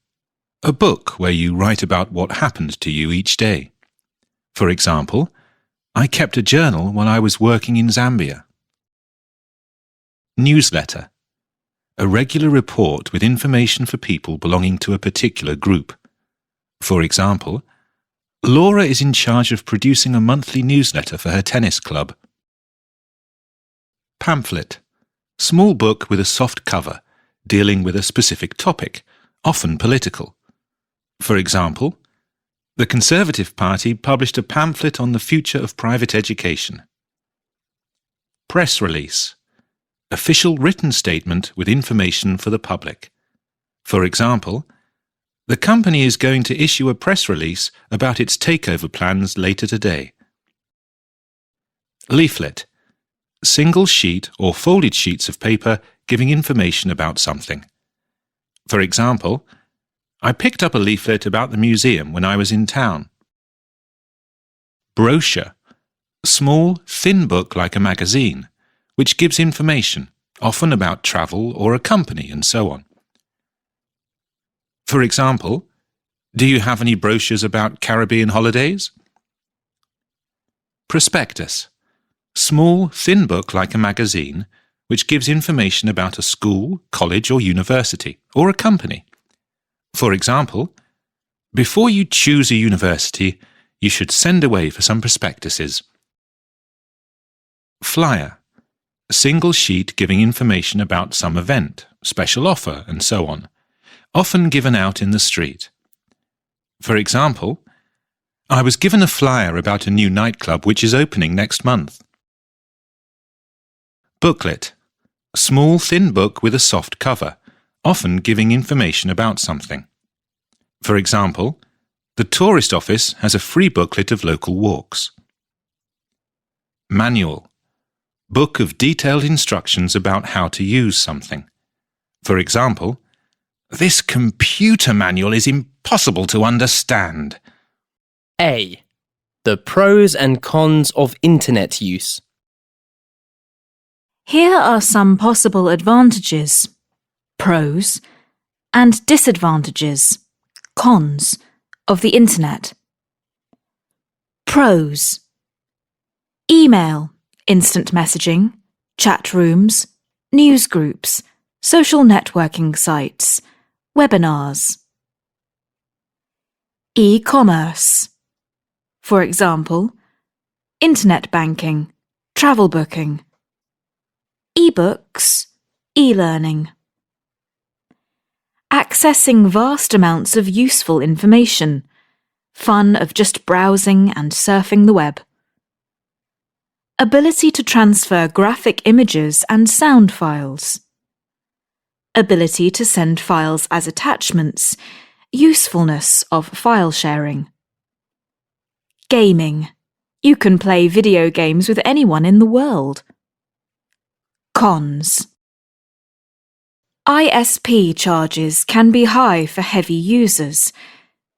S5: a book where you write about what happened to you each day. For example, I kept a journal while I was working in Zambia. Newsletter, a regular report with information for people belonging to a particular group. For example, Laura is in charge of producing a monthly newsletter for her tennis club. Pamphlet, small book with a soft cover, dealing with a specific topic, often political. For example, the Conservative Party published a pamphlet on the future of private education. Press release, official written statement with information for the public. For example, the company is going to issue a press release about its takeover plans later today. Leaflet, single sheet or folded sheets of paper giving information about something. For example, I picked up a leaflet about the museum when I was in town. Brochure, small, thin book like a magazine, which gives information, often about travel or a company and so on. For example, do you have any brochures about Caribbean holidays? Prospectus, small, thin book like a magazine, which gives information about a school, college or university, or a company. For example, before you choose a university, you should send away for some prospectuses. Flyer. A single sheet giving information about some event, special offer, and so on, often given out in the street. For example, I was given a flyer about a new nightclub which is opening next month. Booklet. A small, thin book with a soft cover, often giving information about something. For example, the tourist office has a free booklet of local walks. Manual. Book of detailed instructions about how to use something. For example, this computer manual is impossible to understand.
S1: A. The pros and cons of internet use.
S2: Here are some possible advantages, pros, and disadvantages, cons, of the internet. Pros: email, instant messaging, chat rooms, news groups, social networking sites, webinars. E-commerce. For example, internet banking, travel booking. E-books, e-learning. Accessing vast amounts of useful information, fun of just browsing and surfing the web. Ability to transfer graphic images and sound files. Ability to send files as attachments, usefulness of file sharing. Gaming. You can play video games with anyone in the world. Cons. ISP charges can be high for heavy users.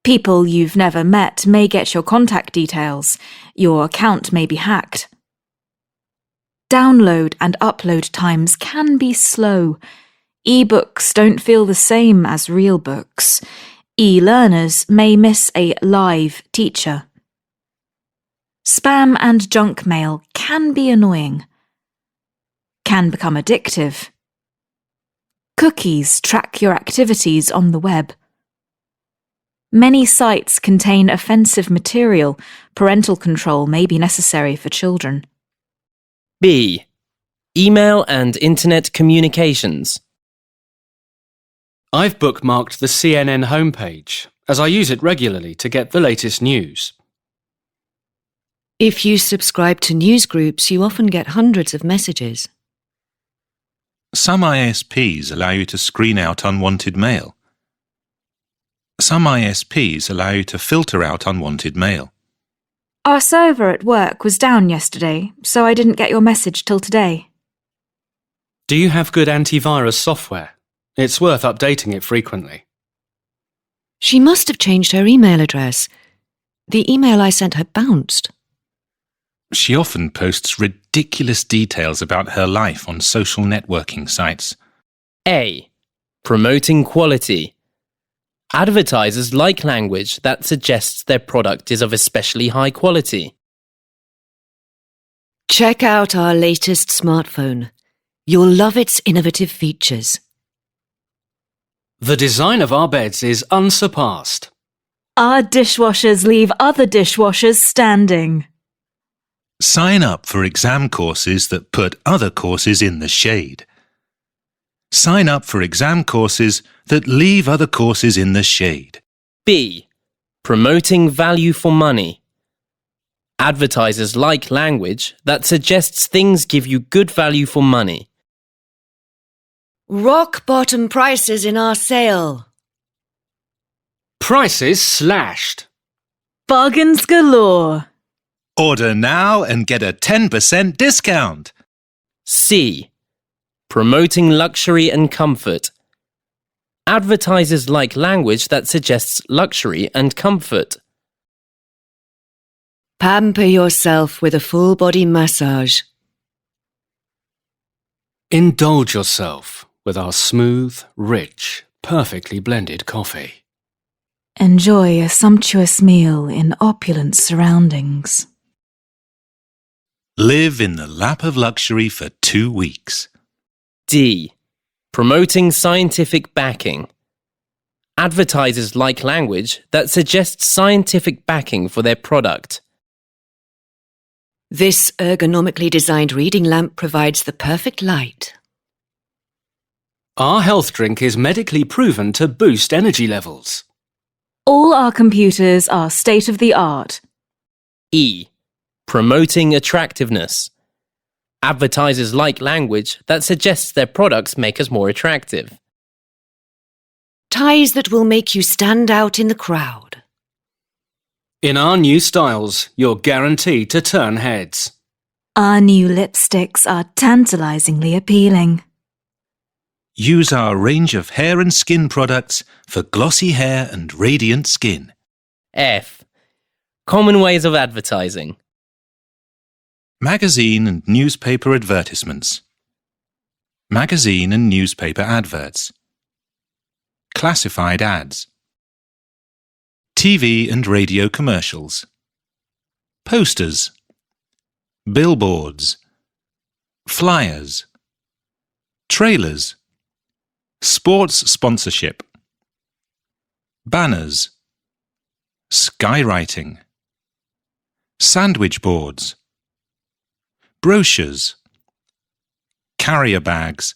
S2: People you've never met may get your contact details. Your account may be hacked. Download and upload times can be slow. E-books don't feel the same as real books. E-learners may miss a live teacher. Spam and junk mail can be annoying. Can become addictive. Cookies track your activities on the web. Many sites contain offensive material. Parental control may be necessary for children.
S1: B. Email and internet communications.
S6: I've bookmarked the CNN homepage, as I use it regularly to get the latest news.
S4: If you subscribe to news groups, you often get hundreds of messages.
S5: Some ISPs allow you to screen out unwanted mail. Some ISPs allow you to filter out unwanted mail.
S2: Our server at work was down yesterday, so I didn't get your message till today.
S6: Do you have good antivirus software? It's worth updating it frequently.
S4: She must have changed her email address. The email I sent her bounced.
S5: She often posts ridiculous details about her life on social networking sites.
S1: A. Promoting quality. Advertisers like language that suggests their product is of especially high quality.
S4: Check out our latest smartphone. You'll love its innovative features.
S6: The design of our beds is unsurpassed.
S2: Our dishwashers leave other dishwashers standing.
S5: Sign up for exam courses that put other courses in the shade. Sign up for exam courses that leave other courses in the shade.
S1: B. Promoting value for money. Advertisers like language that suggests things give you good value for money.
S4: Rock bottom prices in our sale.
S6: Prices slashed.
S2: Bargains galore.
S5: Order now and get a 10% discount.
S1: C. Promoting luxury and comfort. Advertisers like language that suggests luxury and comfort.
S4: Pamper yourself with a full body massage.
S6: Indulge yourself with our smooth, rich, perfectly blended coffee.
S2: Enjoy a sumptuous meal in opulent surroundings.
S5: Live in the lap of luxury for 2 weeks.
S1: D. Promoting scientific backing. Advertisers like language that suggests scientific backing for their product.
S4: This ergonomically designed reading lamp provides the perfect light.
S6: Our health drink is medically proven to boost energy levels.
S2: All our computers are state-of-the-art.
S1: E. Promoting attractiveness. Advertisers like language that suggests their products make us more attractive.
S4: Ties that will make you stand out in the crowd.
S6: In our new styles, you're guaranteed to turn heads.
S2: Our new lipsticks are tantalizingly appealing.
S5: Use our range of hair and skin products for glossy hair and radiant skin.
S1: F. Common ways of advertising.
S5: Magazine and newspaper advertisements. Magazine and newspaper adverts. Classified ads. TV and radio commercials. Posters. Billboards. Flyers. Trailers. Sports sponsorship. Banners. Skywriting. Sandwich boards. Brochures. Carrier bags.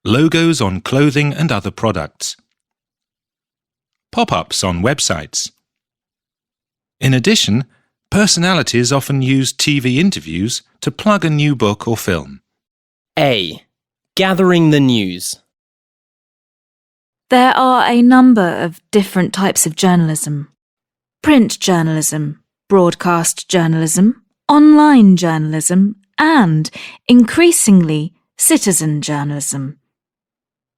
S5: Logos on clothing and other products. Pop-ups on websites. In addition, personalities often use TV interviews to plug a new book or film.
S1: A. Gathering the news.
S2: There are a number of different types of journalism. Print journalism, broadcast journalism, online journalism, and, increasingly, citizen journalism.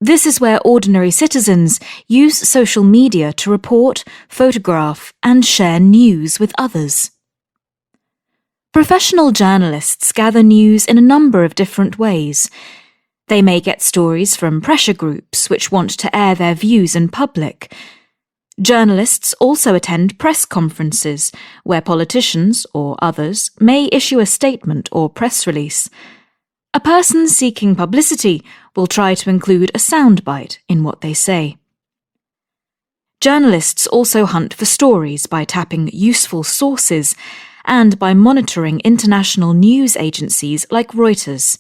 S2: This is where ordinary citizens use social media to report, photograph, and share news with others. Professional journalists gather news in a number of different ways. They may get stories from pressure groups which want to air their views in public. Journalists also attend press conferences where politicians or others may issue a statement or press release. A person seeking publicity will try to include a soundbite in what they say. Journalists also hunt for stories by tapping useful sources and by monitoring international news agencies like Reuters.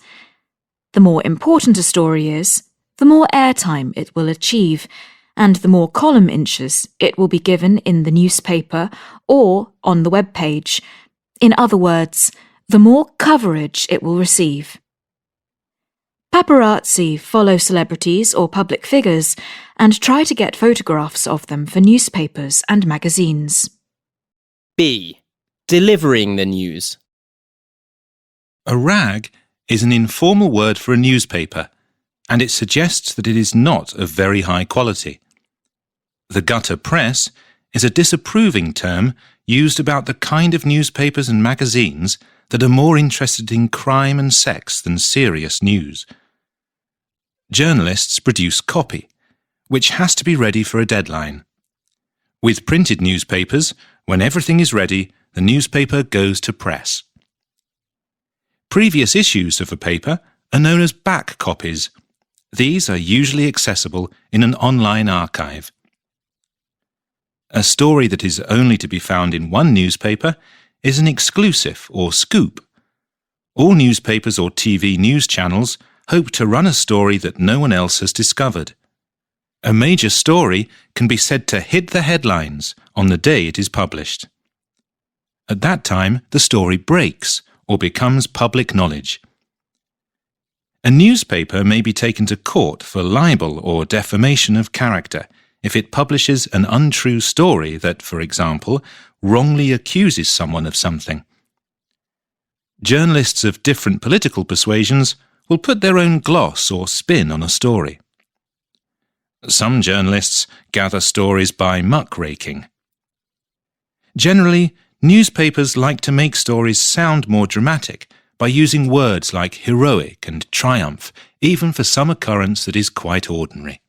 S2: The more important a story is, the more airtime it will achieve, and the more column inches it will be given in the newspaper or on the web page. In other words, the more coverage it will receive. Paparazzi follow celebrities or public figures and try to get photographs of them for newspapers and magazines.
S1: B. Delivering the news.
S5: A rag is an informal word for a newspaper, and it suggests that it is not of very high quality. The gutter press is a disapproving term used about the kind of newspapers and magazines that are more interested in crime and sex than serious news. Journalists produce copy, which has to be ready for a deadline. With printed newspapers, when everything is ready, the newspaper goes to press. Previous issues of a paper are known as back copies. These are usually accessible in an online archive. A story that is only to be found in one newspaper is an exclusive or scoop. All newspapers or TV news channels hope to run a story that no one else has discovered. A major story can be said to hit the headlines on the day it is published. At that time, the story breaks or becomes public knowledge. A newspaper may be taken to court for libel or defamation of character if it publishes an untrue story that, for example, wrongly accuses someone of something. Journalists of different political persuasions will put their own gloss or spin on a story. Some journalists gather stories by muckraking. Generally, newspapers like to make stories sound more dramatic by using words like heroic and triumph, even for some occurrence that is quite ordinary.